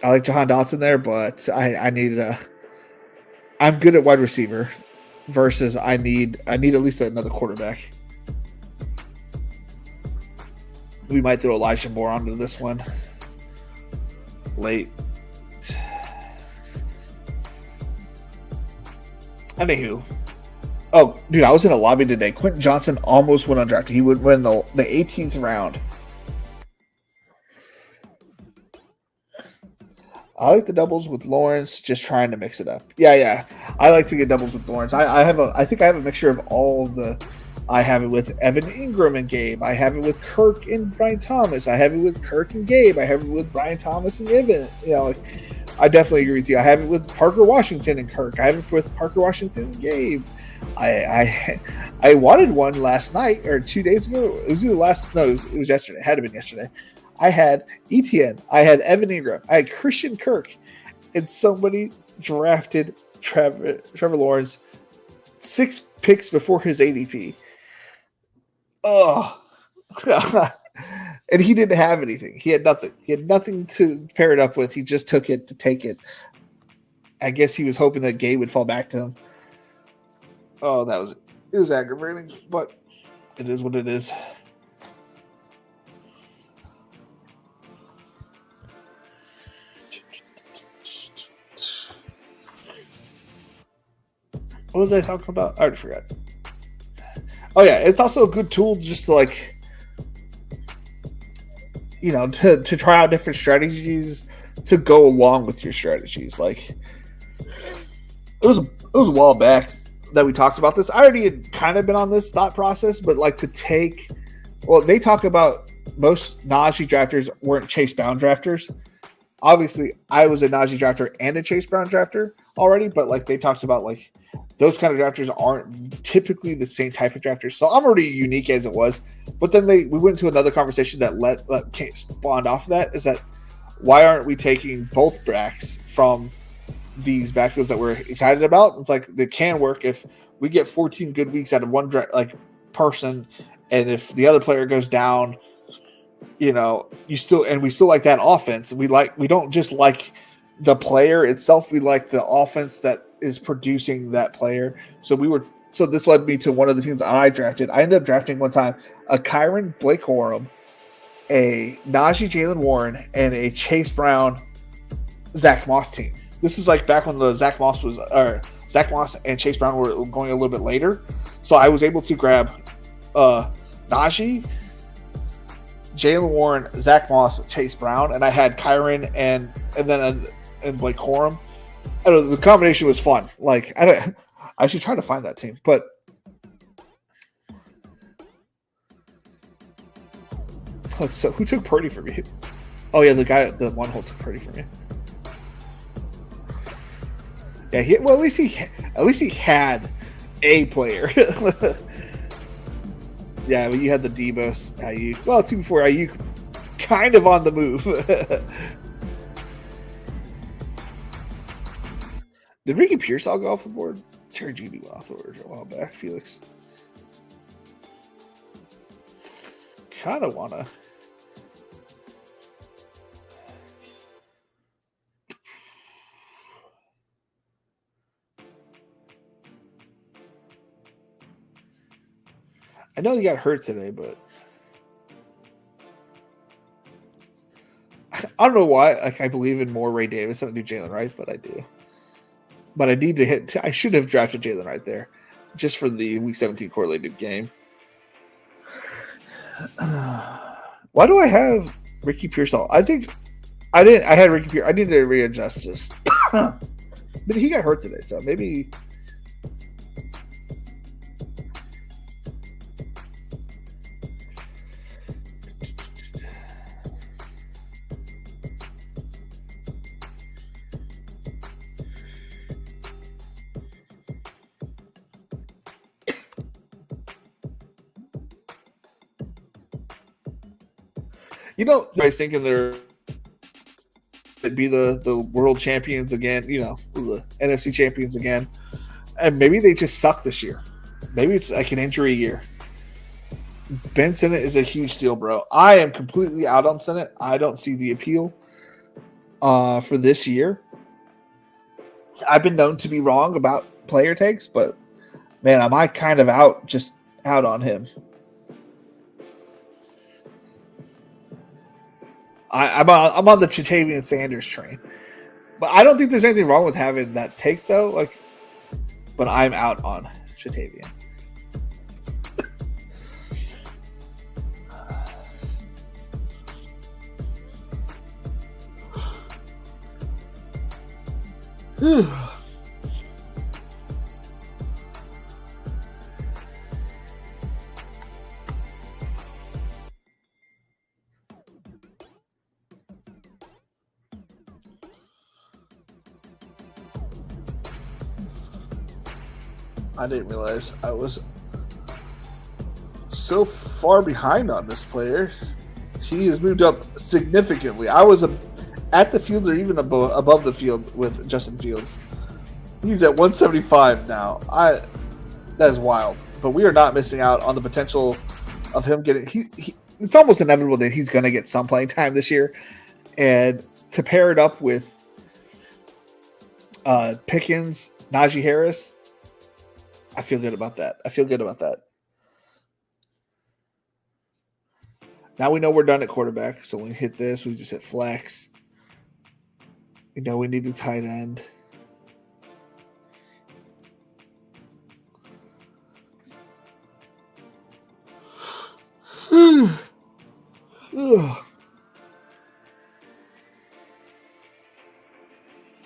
I like Jahan Dotson there, but I needed I'm good at wide receiver versus I need at least another quarterback. We might throw Elijah Moore onto this one late. Anywho. Oh, dude, I was in a lobby today. Quentin Johnson almost went undrafted. He would win the 18th round. I like the doubles with Lawrence, just trying to mix it up. Yeah. I like to get doubles with Lawrence. I think I have a mixture of all of the. I have it with Evan Ingram and Gabe. I have it with Kirk and Brian Thomas. I have it with Kirk and Gabe. I have it with Brian Thomas and Evan. I definitely agree with you. I have it with Parker Washington and Kirk. I have it with Parker Washington and Gabe. I wanted one last night or 2 days ago. It was it was yesterday. It had to have been yesterday. I had Etienne. I had Evan Ingram. I had Christian Kirk. And somebody drafted Trevor Lawrence 6 picks before his ADP. Oh. And he didn't have anything. He had nothing. He had nothing to pair it up with. He just took it to take it. I guess he was hoping that Gabe would fall back to him. Oh, it was aggravating, but it is what it is. What was I talking about? I already forgot. Oh yeah, it's also a good tool just to to try out different strategies to go along with your strategies. Like it was a while back that we talked about this. I already had kind of been on this thought process, but they talk about most Najee drafters weren't Chase Brown drafters. Obviously, I was a Najee drafter and a Chase Brown drafter already, but they talked about those kind of drafters aren't typically the same type of drafters. So I'm already unique as it was. But then we went to another conversation that spawned off of that, is that why aren't we taking both backs from these backfields that we're excited about? It's like they can work if we get 14 good weeks out of one person, and if the other player goes down, we still like that offense. We don't just like the player itself, we like the offense that is producing that player. So this led me to one of the teams I drafted. I ended up drafting one time a Kyron Blake Corum, a Najee Jalen Warren, and a Chase Brown Zach Moss team. This is like back when the Zach Moss and Chase Brown were going a little bit later. So I was able to grab Najee, Jalen Warren, Zach Moss, Chase Brown, and I had Kyron and Blake Corum. I don't know, the combination was fun. Like I should try to find that team, but so who took Purdy from you? Oh yeah, the one who took Purdy from you. Yeah, at least he had a player. Yeah, but you had the Debo Ayuk. Well, two before Ayuk, kind of on the move. Did Ricky Pearsall go off the board? Terry Judy went off the board a while back. Felix. Kind of wanna. I know he got hurt today, but I don't know why. Like, I believe in more Ray Davis than I do Jalen Wright, but I do. But I need to hit. I should have drafted Jalen Wright there, just for the Week 17 correlated game. Why do I have Ricky Pearsall? I think I didn't. I had Ricky Pearsall. I need to readjust this, but he got hurt today, so maybe. You guys thinking they'd be the world champions again, the NFC champions again. And maybe they just suck this year. Maybe it's like an injury year. Ben Sinnott is a huge steal, bro. I am completely out on Sinnott. I don't see the appeal for this year. I've been known to be wrong about player takes, but man, am I kind of out on him. I'm on the Chatavian Sanders train, but I don't think there's anything wrong with having that take though. But I'm out on Chatavian. I didn't realize I was so far behind on this player. He has moved up significantly. I was at the field or even above the field with Justin Fields. He's at 175 now. That is wild. But we are not missing out on the potential of him getting. It's almost inevitable that he's going to get some playing time this year, and to pair it up with Pickens, Najee Harris. I feel good about that. Now we know we're done at quarterback. So when we hit this, we just hit flex. We need a tight end.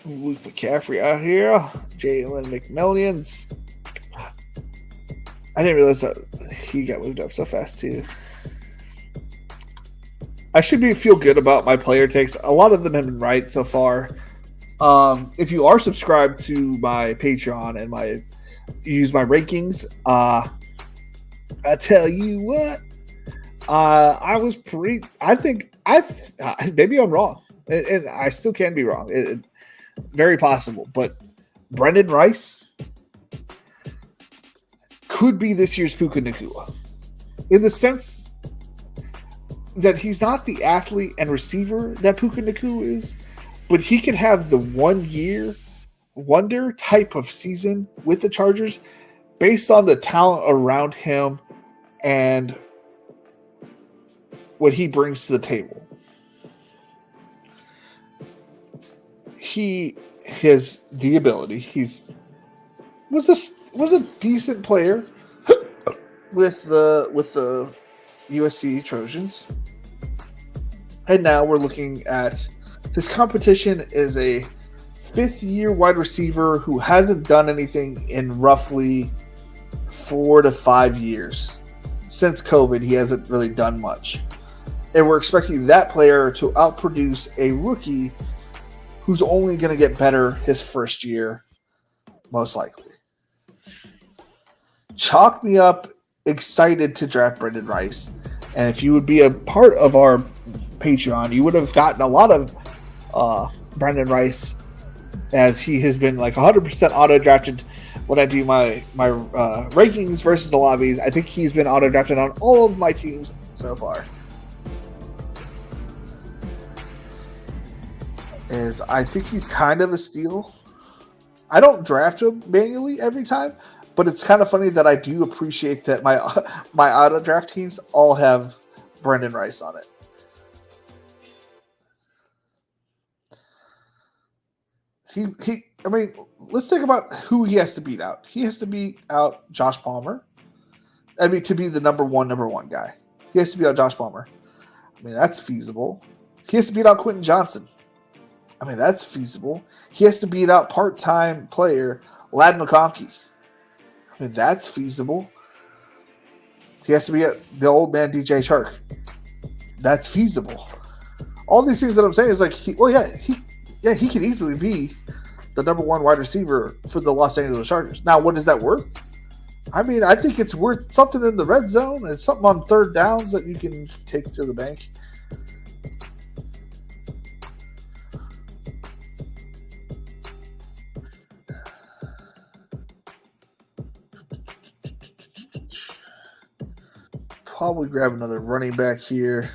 Luke McCaffrey out here. Jalen McMillions. I didn't realize that he got moved up so fast too. I should feel good about my player takes. A lot of them have been right so far. If you are subscribed to my Patreon and my use my rankings. I tell you what, I was pretty. I think maybe I'm wrong, and I still can be wrong. Very possible, but Brendan Rice could be this year's Puka Nacua, in the sense that he's not the athlete and receiver that Puka Nacua is, but he could have the 1 year wonder type of season with the Chargers based on the talent around him and what he brings to the table. He has the ability. Was a decent player with the USC Trojans, and now we're looking at his competition is a 5th-year wide receiver who hasn't done anything in roughly 4 to 5 years. Since COVID, he hasn't really done much. And we're expecting that player to outproduce a rookie who's only going to get better his first year, most likely. Chalk me up excited to draft Brendan Rice. And if you would be a part of our Patreon, you would have gotten a lot of Brendan Rice, as he has been like 100% auto-drafted when I do my rankings versus the lobbies. I think he's been auto-drafted on all of my teams so far. I think he's kind of a steal. I don't draft him manually every time, but it's kind of funny that I do appreciate that my auto draft teams all have Brendan Rice on it. I mean, let's think about who he has to beat out. He has to beat out Josh Palmer. I mean, to be the number one guy. He has to beat out Josh Palmer. I mean, that's feasible. He has to beat out Quentin Johnson. I mean, that's feasible. He has to beat out part-time player Ladd McConkey. I mean, that's feasible. He has to beat the old man DJ Chark. That's feasible. All these things that I'm saying is like, he could easily be the number one wide receiver for the Los Angeles Chargers. Now, what is that worth? I mean, I think it's worth something in the red zone and something on third downs that you can take to the bank. Probably grab another running back here.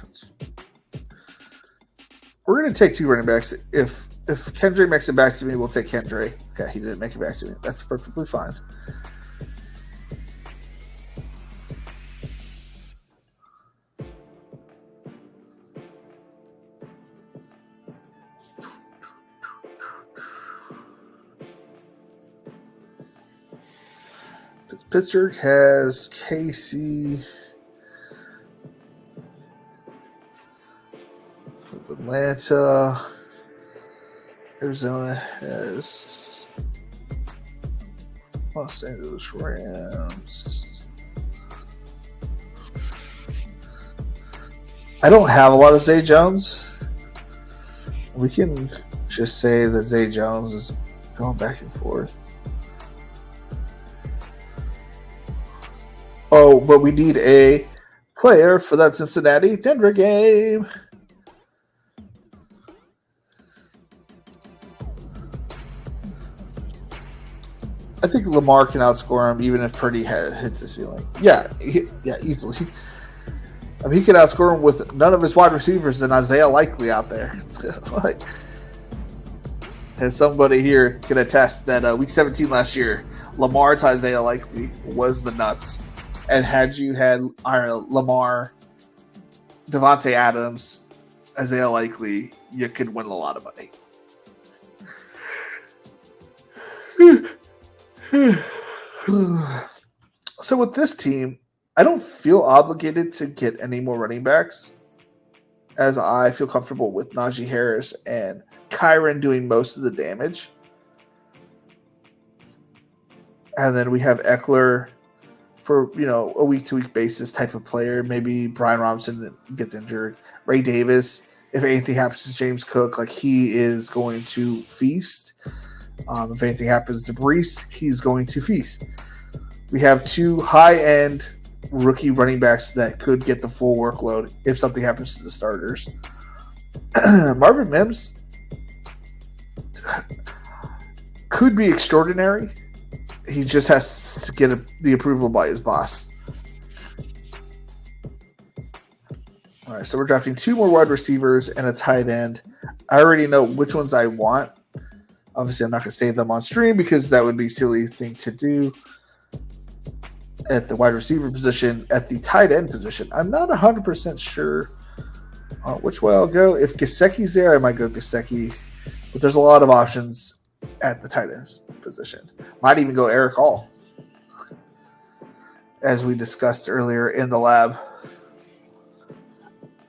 We're going to take 2 running backs. If Kendra makes it back to me, we'll take Kendra. Okay, he didn't make it back to me. That's perfectly fine. Pittsburgh has Casey. Atlanta. Arizona has Los Angeles Rams. I don't have a lot of Zay Jones. We can just say that Zay Jones is going back and forth. Oh, but we need a player for that Cincinnati Denver game. I think Lamar can outscore him even if Purdy hits the ceiling. Yeah, easily. I mean, he could outscore him with none of his wide receivers than Isaiah Likely out there. And somebody here can attest that Week 17 last year, Lamar to Isaiah Likely was the nuts. And had you had Lamar, Devontae Adams, Isaiah Likely, you could win a lot of money. So with this team, I don't feel obligated to get any more running backs, as I feel comfortable with Najee Harris and Kyren doing most of the damage. And then we have Eckler for, a week-to-week basis type of player. Maybe Brian Robinson gets injured. Ray Davis, if anything happens to James Cook, like he is going to feast. If anything happens to Brees, he's going to feast. We have 2 high-end rookie running backs that could get the full workload if something happens to the starters. Marvin Mims could be extraordinary. He just has to get the approval by his boss. All right, so we're drafting 2 more wide receivers and a tight end. I already know which ones I want. Obviously, I'm not going to say them on stream because that would be a silly thing to do. At the wide receiver position, at the tight end position, I'm not 100% sure which way I'll go. If Gesicki's there, I might go Gesicki. But there's a lot of options at the tight end position. Might even go Eric Hall, as we discussed earlier in the lab.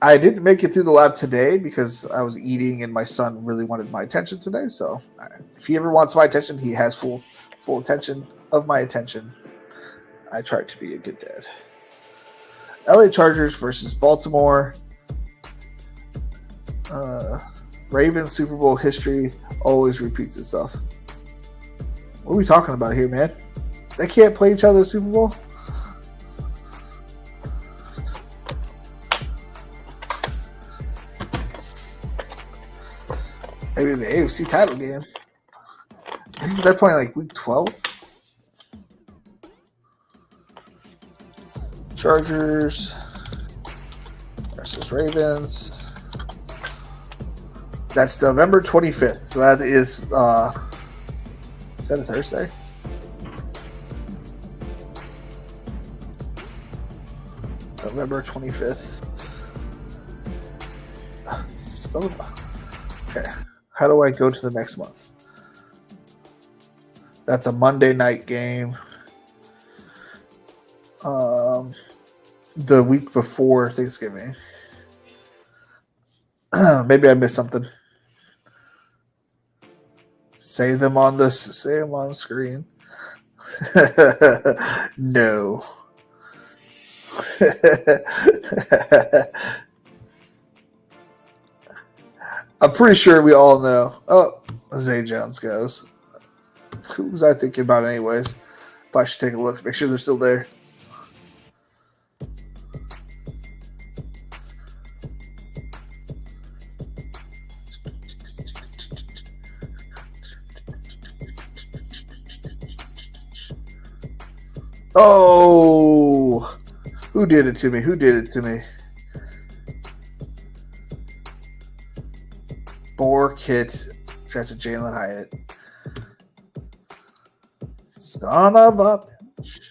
I didn't make it through the lab today because I was eating and my son really wanted my attention today. So if he ever wants my attention, he has full attention of my attention. I try to be a good dad. LA Chargers versus Baltimore. Ravens Super Bowl history always repeats itself. What are we talking about here, man? They can't play each other in the Super Bowl? Maybe the AFC title game. I think they're playing like week 12. Chargers versus Ravens. That's November 25th. So that is that a Thursday? November 25th. Okay. How do I go to the next month? That's a Monday night game. The week before Thanksgiving. Maybe I missed something. Say them on the screen. No. I'm pretty sure we all know. Oh, Zay Jones goes. Who was I thinking about anyways? If I should take a look, make sure they're still there. Oh, who did it to me? Borkit drafted Jalen Hyatt. Son of a bitch.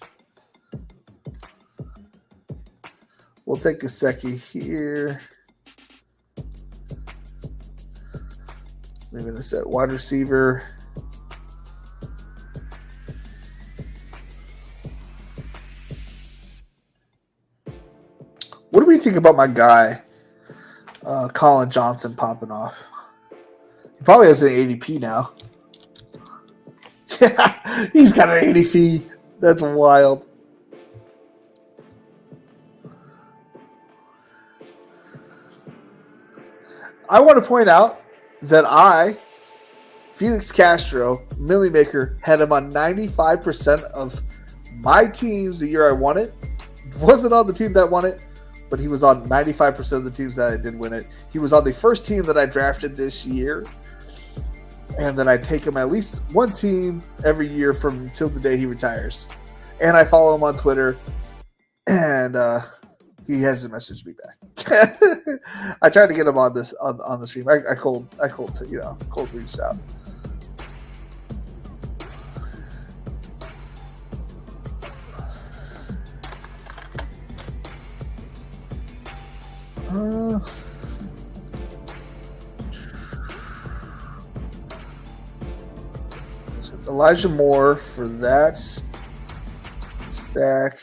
We'll take Gesicki here. Leaving us at wide receiver. What do we think about my guy, Colin Johnson, popping off? He probably has an ADP now. He's got an ADP. That's wild. I want to point out that Felix Castro, Millie Maker, had him on 95% of my teams the year I won it. Wasn't on the team that won it, but he was on 95% of the teams that I did win it. He was on the first team that I drafted this year. And then I take him at least one team every year from till the day he retires. And I follow him on Twitter. And he hasn't messaged me back. I tried to get him on this on the stream. I cold reached out. So Elijah Moore for that stack.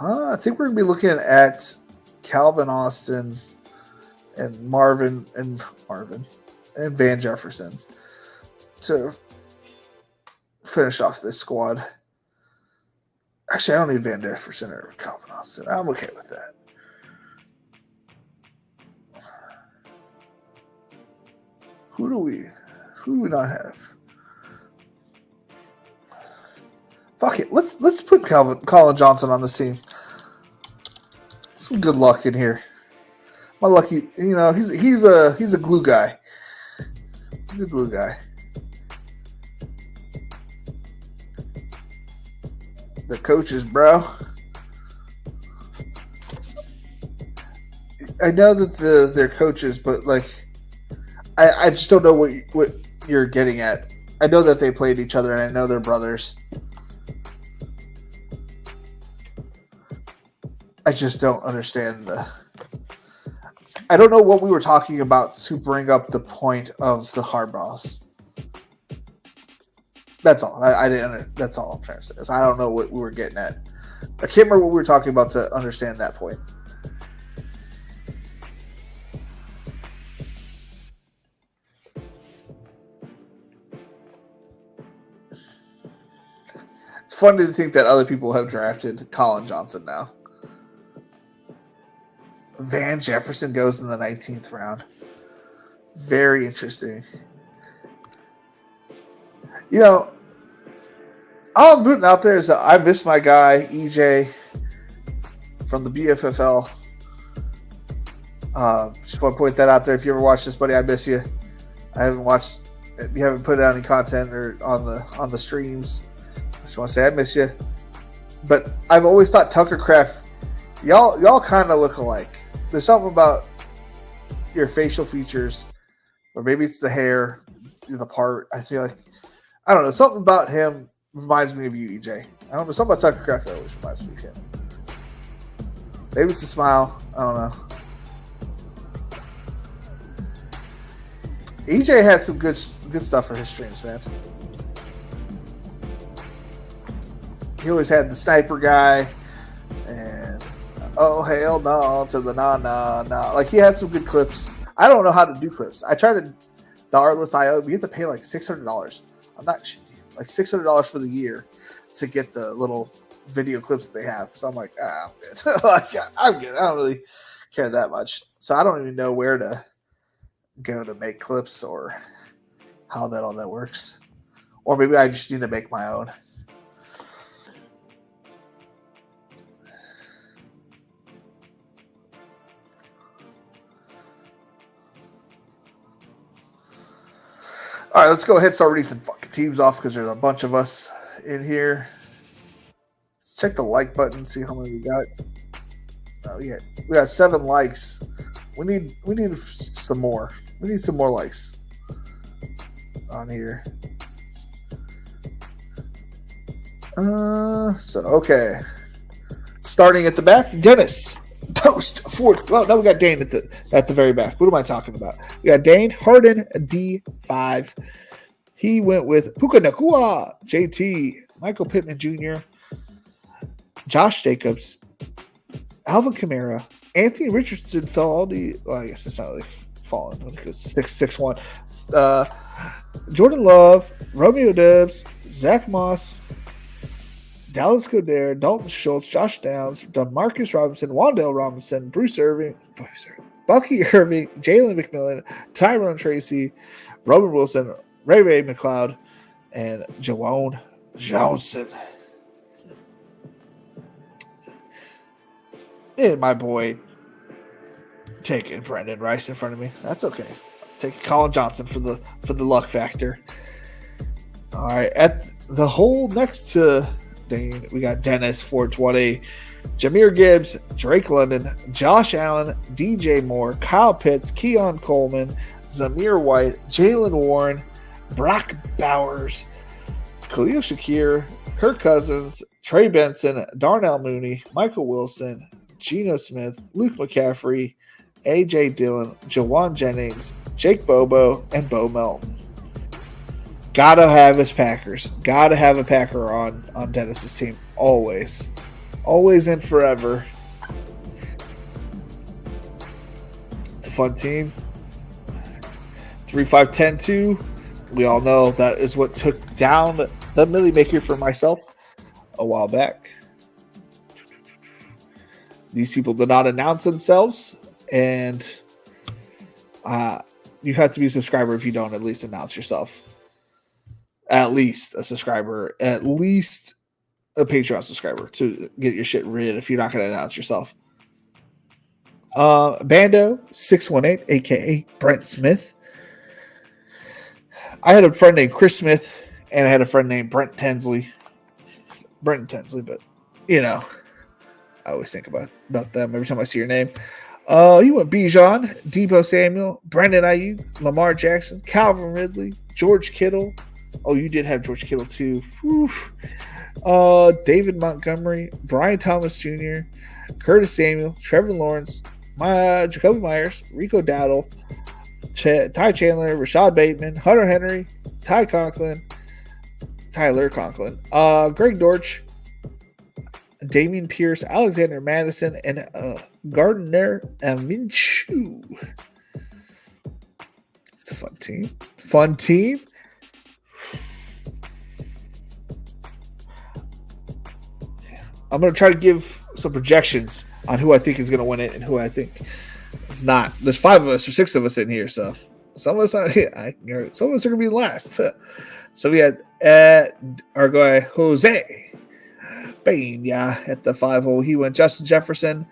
I think we're going to be looking at Calvin Austin and Marvin and Van Jefferson to finish off this squad. Actually, I don't need Van Jefferson or Calvin Austin. I'm okay with that. Who do we not have? Fuck it. Let's put Colin Johnson on this team. Some good luck in here. My lucky, he's a glue guy. He's a glue guy. The coaches, bro. I know that they're coaches, but like, I just don't know what you're getting at. I know that they played each other, and I know they're brothers. I just don't understand I don't know what we were talking about to bring up the point of the Harbaughs. That's all. I didn't. That's all I'm trying to say. Is I don't know what we were getting at. I can't remember what we were talking about to understand that point. It's funny to think that other people have drafted Colin Johnson now. Van Jefferson goes in the 19th round. Very interesting. All I'm putting out there is that I miss my guy, EJ, from the BFFL. Just want to point that out there. If you ever watch this, buddy, I miss you. I haven't watched. You haven't put out any content or on the streams. I just want to say I miss you. But I've always thought Tucker Kraft, y'all kind of look alike. There's something about your facial features, or maybe it's the hair, the part. I feel like, I don't know, something about him reminds me of you, EJ. I don't know, something about Tucker Kraft that always reminds me of him. Maybe it's the smile. I don't know. EJ had some good stuff for his streams, man. He always had the sniper guy, and oh hell no to the nah. Like, he had some good clips. I don't know how to do clips. I tried the Artlist.io, but you have to pay like $600. I'm not shitting you. Like $600 for the year to get the little video clips that they have. So I'm like, I'm good. I'm good. I don't really care that much. So I don't even know where to go to make clips or how all that works. Or maybe I just need to make my own. All right, let's go ahead and start reading some fucking teams off because there's a bunch of us in here. Let's check the like button, see how many we got. Oh yeah, we got 7 likes. We need some more. We need some more likes on here. So okay. Starting at the back, Dennis. Toast Ford. Well, no, we got Dane at the very back. What am I talking about? We got Dane Harden D5. He went with Puka Nacua, JT, Michael Pittman Jr., Josh Jacobs, Alvin Kamara, Anthony Richardson fell all the. Well, I guess it's not really fallen because 6'1". Jordan Love, Romeo Dubs, Zach Moss, Dallas Goddard, Dalton Schultz, Josh Downs, DeMarcus Robinson, Wan'Dale Robinson, Bruce Irving, Bucky Irving, Jalen McMillan, Tyrone Tracy, Robert Wilson, Ray McLeod, and Jawan Johnson. And my boy taking Brendan Rice in front of me. That's okay. Taking Colin Johnson for the luck factor. All right, at the hole next to Dane, we got Dennis 420, Jahmyr Gibbs, Drake London, Josh Allen, DJ Moore, Kyle Pitts, Keon Coleman, Zamir White, Jalen Warren, Brock Bowers, Khalil Shakir, Kirk Cousins, Trey Benson, Darnell Mooney, Michael Wilson, Geno Smith, Luke McCaffrey, A.J. Dillon, Jawan Jennings, Jake Bobo, and Bo Melton. Gotta have his Packers. Gotta have a Packer on Dennis's team. Always. Always and forever. It's a fun team. 3-5-10-2. We all know that is what took down the Millie Maker for myself a while back. These people did not announce themselves, and You have to be a subscriber if you don't at least announce yourself. At least a subscriber, at least a Patreon subscriber to get your shit read if you're not going to announce yourself. Bando 618, aka Brent Smith. I had a friend named Chris Smith, and I had a friend named Brent Tinsley. Brent Tinsley, but you know, I always think about them every time I see your name. He went Bijan, Deebo Samuel, Brandon Ayuk, Lamar Jackson, Calvin Ridley, George Kittle. Oh, you did have George Kittle too. Whew. David Montgomery, Brian Thomas Jr., Curtis Samuel, Trevor Lawrence, Jacoby Myers, Rico Dowdle, Ty Chandler, Rashad Bateman, Hunter Henry, Tyler Conklin, Greg Dortch, Damian Pierce, Alexander Madison, and Gardner Minshew. It's a fun team. I'm going to try to give some projections on who I think is going to win it and who I think is not. There's 5 of us or 6 of us in here, so some of us are going to be last. So we had our guy Jose Pena at the 5 hole. He went Justin Jefferson,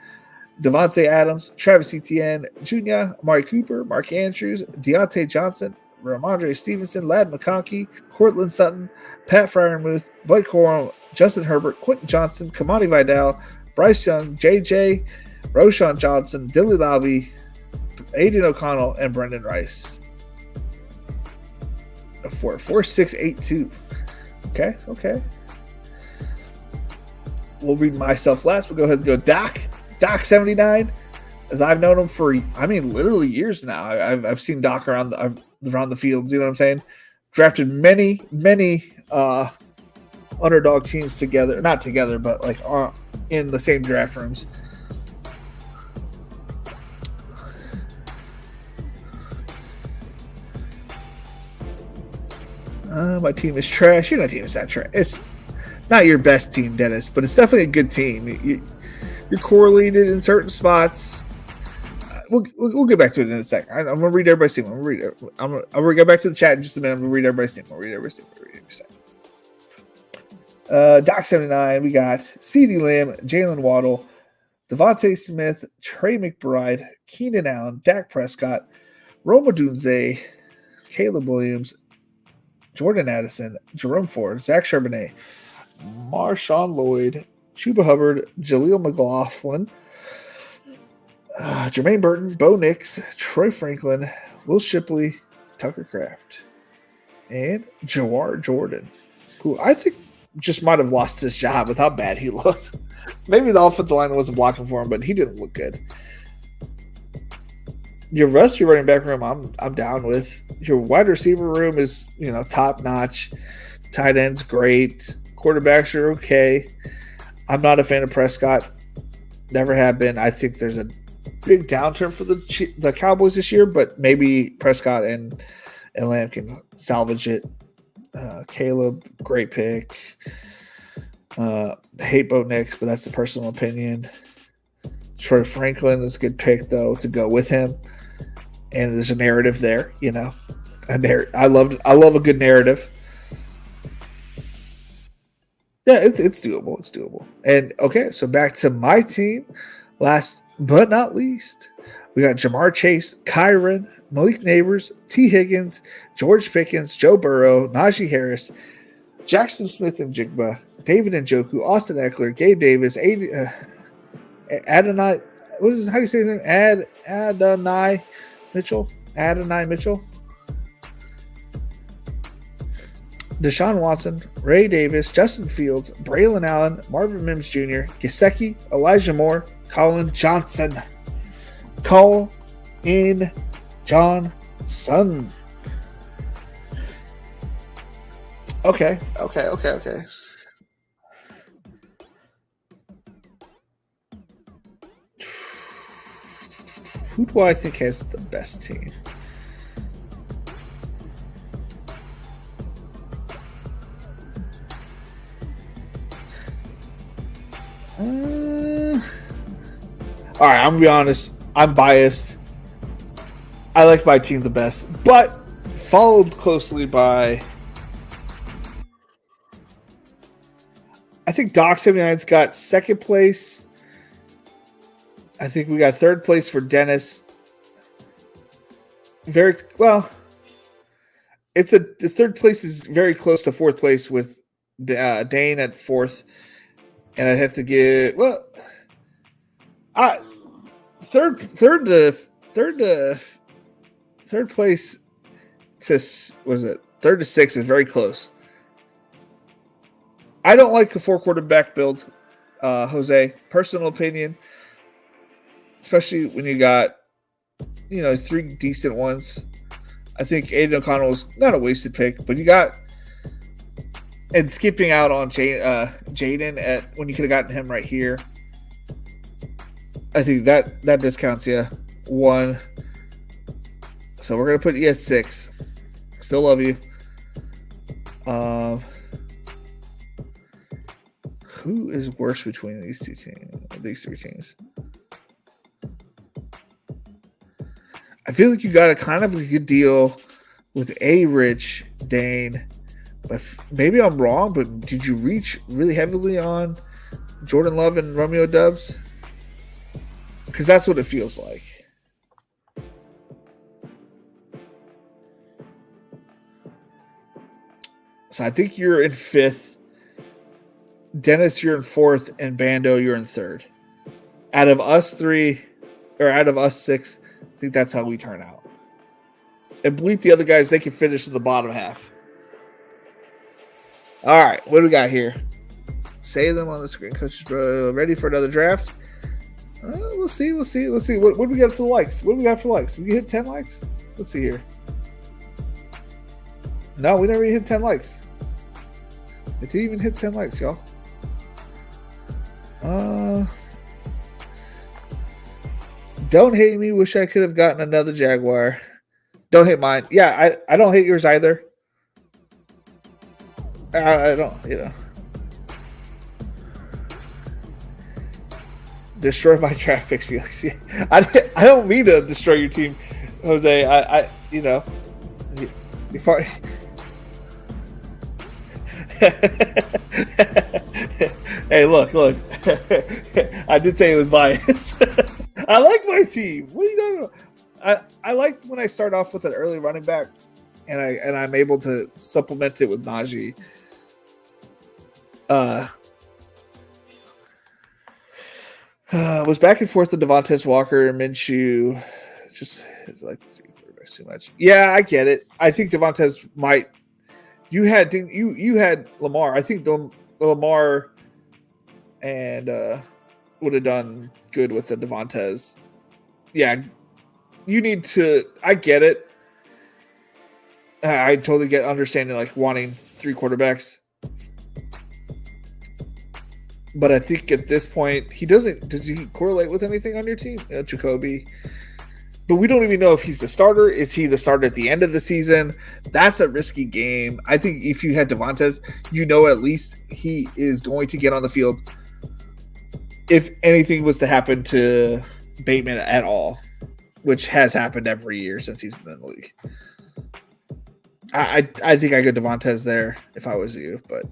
Devontae Adams, Travis Etienne Jr., Amari Cooper, Mark Andrews, Deontay Johnson, Ramondre Stevenson, Ladd McConkey, Cortland Sutton, Pat Freiermuth, Blake Corum, Justin Herbert, Quentin Johnson, Kamani Vidal, Bryce Young, JJ, Roshan Johnson, Dilly Lobby, Aiden O'Connell, and Brendan Rice. 4-6-8-2. Okay. We'll read myself last. We'll go ahead and go Doc 79. As I've known him for, literally years now. I've seen Doc around the fields. You know what I'm saying? Drafted many underdog teams together, not together, but like in the same draft rooms. My team is trash. Your team is not trash. It's not your best team, Dennis, but it's definitely a good team. You're correlated in certain spots. We'll get back to it in a second. I'm gonna read everybody's team. I'm gonna get back to the chat in just a minute. I'm gonna read everybody's team. Doc 79. We got CeeDee Lamb, Jalen Waddle, Devontae Smith, Trey McBride, Keenan Allen, Dak Prescott, Rome Odunze, Caleb Williams, Jordan Addison, Jerome Ford, Zach Charbonnet, Marshawn Lloyd, Chuba Hubbard, Jaleel McLaughlin, Jermaine Burton, Bo Nix, Troy Franklin, Will Shipley, Tucker Kraft, and Jawar Jordan, who I think just might have lost his job with how bad he looked. Maybe the offensive line wasn't blocking for him, but he didn't look good. Your rest of your running back room, I'm down with. Your wide receiver room is, top notch. Tight ends, great. Quarterbacks are okay. I'm not a fan of Prescott. Never have been. I think there's a big downturn for the Cowboys this year, but maybe Prescott and Lamb can salvage it. Caleb, great pick. Hate Bo Nix, but that's the personal opinion. Troy Franklin is a good pick, though, to go with him. And there's a narrative there, I love a good narrative. Yeah, it's doable. It's doable. And okay, so back to my team. Last but not least, we got Jamar Chase, Kyron, Malik Neighbors, T. Higgins, George Pickens, Joe Burrow, Najee Harris, Jackson Smith and Jigba, David Njoku, Austin Eckler, Gabe Davis, Adonai. What is this? How do you say his name? Adonai Mitchell. Deshaun Watson, Ray Davis, Justin Fields, Braylon Allen, Marvin Mims Jr., Gesicki, Elijah Moore, Colin Johnson. Okay. Who do I think has the best team? All right, I'm going to be honest. I'm biased. I like my team the best, but followed closely by, I think Doc 79's got second place. I think we got third place for Dennis. Very well. The third place is very close to fourth place with Dane at fourth, and I have to give third place to third to sixth is very close. I don't like the 4 quarterback build, Jose. Personal opinion, especially when you got 3 decent ones. I think Aiden O'Connell was not a wasted pick, but you got and skipping out on Jaden at when you could have gotten him right here. I think that discounts you 1. So we're gonna put you at 6. Still love you. Who is worse between these 3 teams? I feel like you got a kind of a good deal with Rich, Dane, but maybe I'm wrong. But did you reach really heavily on Jordan Love and Romeo Dubs? Because that's what it feels like. So I think you're in 5th. Dennis, you're in 4th, and Bando, you're in 3rd. Out of us 6, I think that's how we turn out. And bleep the other guys, they can finish in the bottom half. All right, what do we got here? Say them on the screen. Coaches, bro, ready for another draft? We'll see. What do we got for the likes? We hit 10 likes? Let's see here. No, we never hit 10 likes. It didn't even hit 10 likes, y'all. Don't hate me. Wish I could have gotten another Jaguar. Don't hate mine. Yeah, I don't hate yours either. I don't, Destroy my draft picks, Felix. I don't mean to destroy your team, Jose. Before. Hey, look. I did say it was biased. I like my team. What are you talking about? I like when I start off with an early running back, and I'm able to supplement it with Najee. Was back and forth with Devontae Walker and Minshew. Just like 3 quarterbacks too much. Yeah, I get it. I think Devontae's might. You had Lamar. I think Lamar and would have done good with the Devontae's. Yeah, you need to. I get it. I totally get understanding like wanting 3 quarterbacks. But I think at this point, he doesn't. Does he correlate with anything on your team? Jacoby. But we don't even know if he's the starter. Is he the starter at the end of the season? That's a risky game. I think if you had Devontae, at least he is going to get on the field if anything was to happen to Bateman at all, which has happened every year since he's been in the league. I think I go Devontae there if I was you, but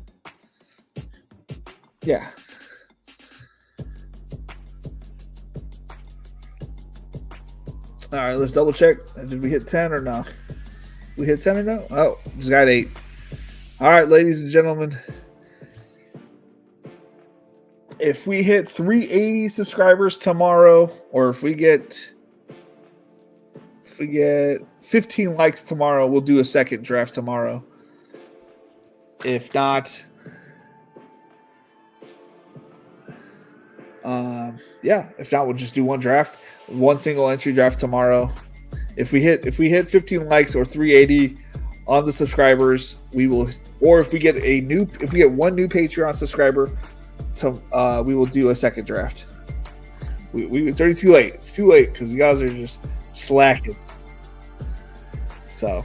yeah. All right, let's double check. Did we hit 10 or no? We hit 10 or no? Oh, just got 8. All right, ladies and gentlemen. If we hit 380 subscribers tomorrow, or if we get 15 likes tomorrow, we'll do a second draft tomorrow. If not, we'll just do one draft, one single entry draft tomorrow. If we hit 15 likes or 380 on the subscribers, we will. Or if we get one new Patreon subscriber, we will do a second draft. It's already too late. It's too late because you guys are just slacking. So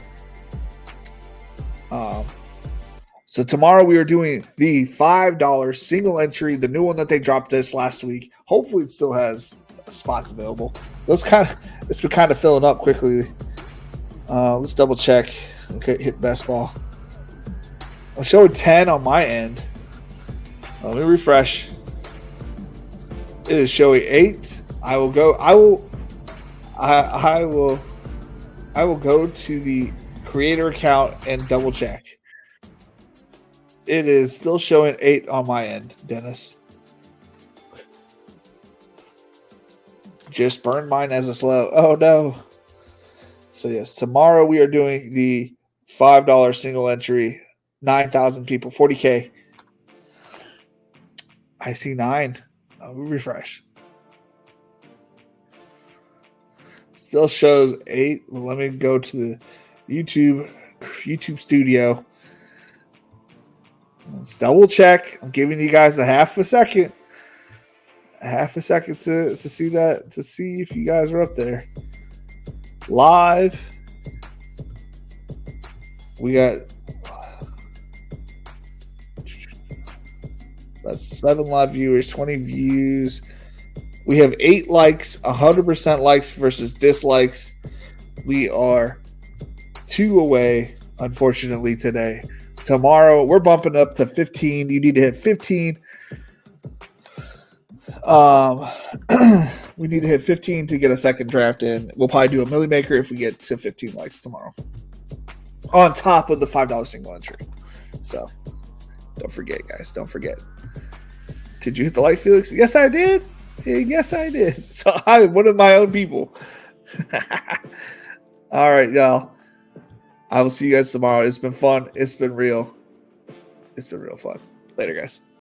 tomorrow we are doing the $5 single entry, the new one that they dropped this last week. Hopefully it still has spots available. It's been kind of filling up quickly Let's double check. Okay, hit best ball. I'm showing 10 on my end. Let me refresh. It is showing 8. I will go. I will go to the creator account and double check. It is still showing 8 on my end, Dennis. Just burned mine as a slow. Oh no. So yes, tomorrow we are doing the $5 single entry, 9,000 people, 40K. I see 9. Refresh. Still shows 8. Well, let me go to the YouTube studio. Let's double check. I'm giving you guys a half a second. A half a second to see that, to see if you guys are up there. Live. We got that's 7 live viewers, 20 views. We have 8 likes, 100% likes versus dislikes. We are 2 away, unfortunately, today. Tomorrow, we're bumping up to 15. You need to hit 15. We need to hit 15 to get a second draft in. We'll probably do a Millie Maker if we get to 15 likes tomorrow. On top of the $5 single entry. So, don't forget, guys. Don't forget. Did you hit the like, Felix? Yes, I did. Yes, I did. So I'm one of my own people. All right, y'all. I will see you guys tomorrow. It's been fun. It's been real. It's been real fun. Later, guys.